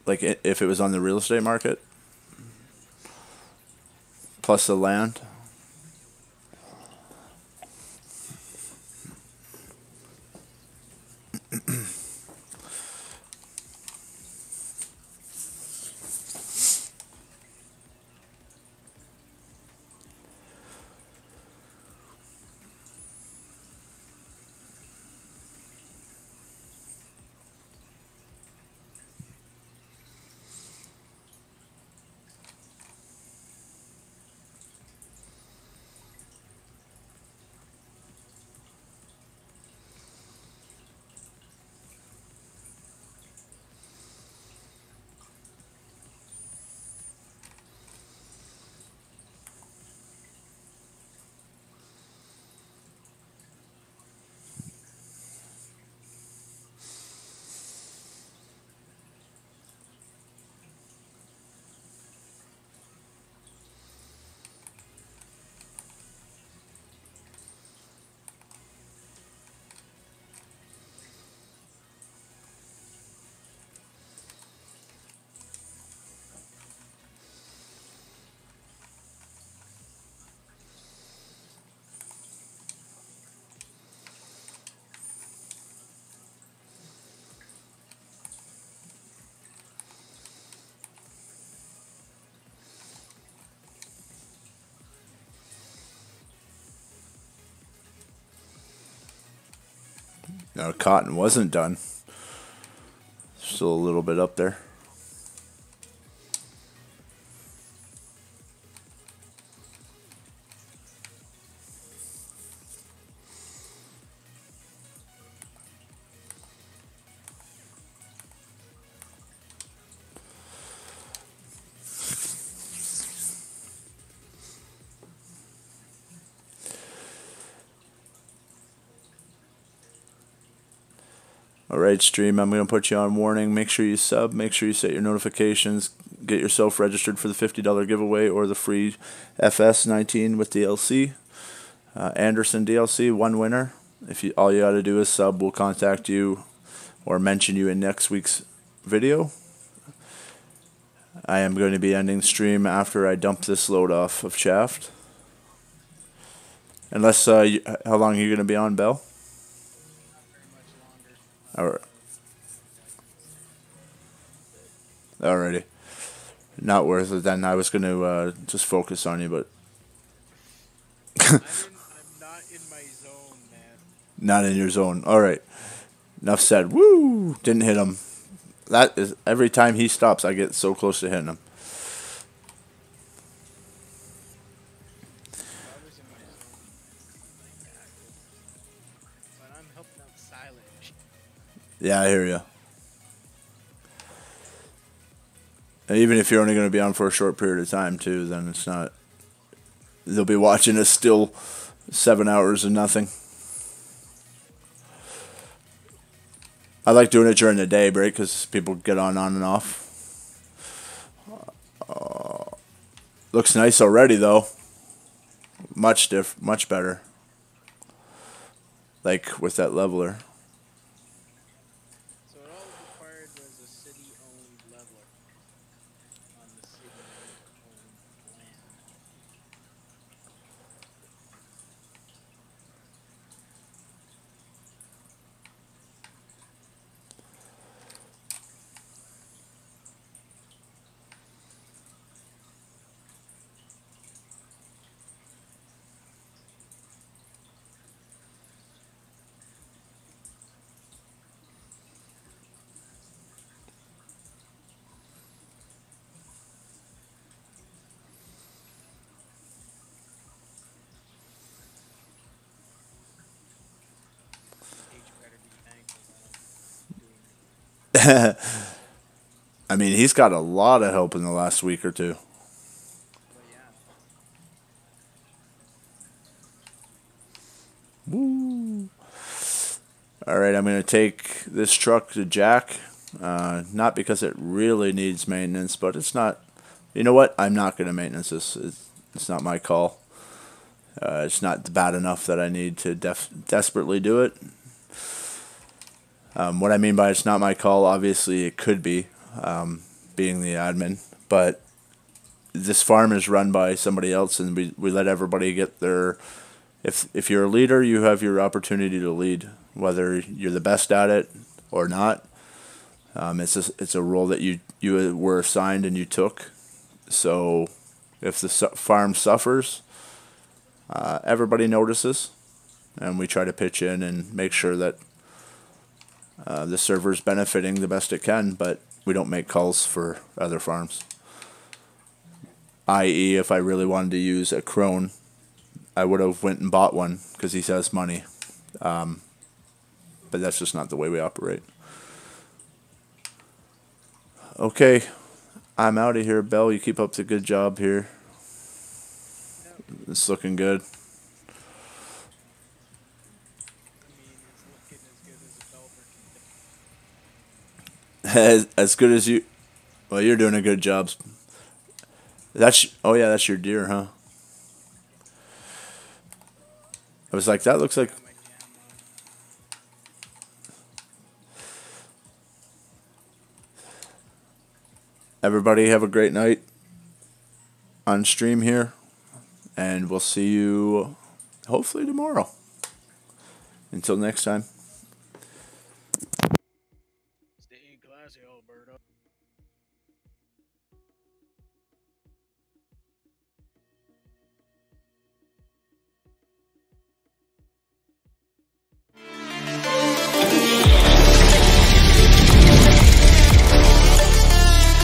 if it was on the real estate market, plus the land. No, cotton wasn't done. Still a little bit up there. Alright, stream, I'm going to put you on warning. Make sure you sub. Make sure you set your notifications. Get yourself registered for the $50 giveaway or the free FS19 with DLC. Anderson DLC, one winner. All you got to do is sub. We'll contact you or mention you in next week's video. I am going to be ending stream after I dump this load off of Shaft. Unless, how long are you going to be on, Bell? Not very much longer. Alrighty. Not worth it then. I was going to just focus on you, but... I'm not in my zone, man. Not in your zone. Alright. Enough said. Woo! Didn't hit him. That is... Every time he stops, I get so close to hitting him. If I was in my zone, like active. But I'm helping out silent. Yeah, I hear you. And even if you're only going to be on for a short period of time too, then it's not. They'll be watching us still 7 hours of nothing. I like doing it during the day, right? Because people get on and off. Looks nice already, though. Much better. Like with that leveler. So all it required was a city-owned leveler on the city-owned land. H better be thankful that I'm doing it. I mean, he's got a lot of help in the last week or two. Well, yeah. Woo. All right, I'm going to take this truck to Jack. Not because it really needs maintenance, but it's not. You know what? I'm not going to maintenance this. It's not my call. It's not bad enough that I need to desperately do it. What I mean by it's not my call, obviously it could be, being the admin, but this farm is run by somebody else, and we let everybody get their. If you're a leader, you have your opportunity to lead, whether you're the best at it or not. It's a role that you were assigned and you took. So if the farm suffers, everybody notices, and we try to pitch in and make sure that the server's benefiting the best it can, but we don't make calls for other farms. I.e., if I really wanted to use a crone, I would have went and bought one because he has money. But that's just not the way we operate. Okay, I'm out of here, Belle. You keep up the good job here. Yep. It's looking good. I mean, it's looking as good as a developer can do. As good as you. Well, you're doing a good job. Oh yeah, that's your deer, huh? I was like, that looks like. Got my jam on. Everybody have a great night on stream here, and we'll see you hopefully tomorrow. Until next time. Stay classy, Alberto.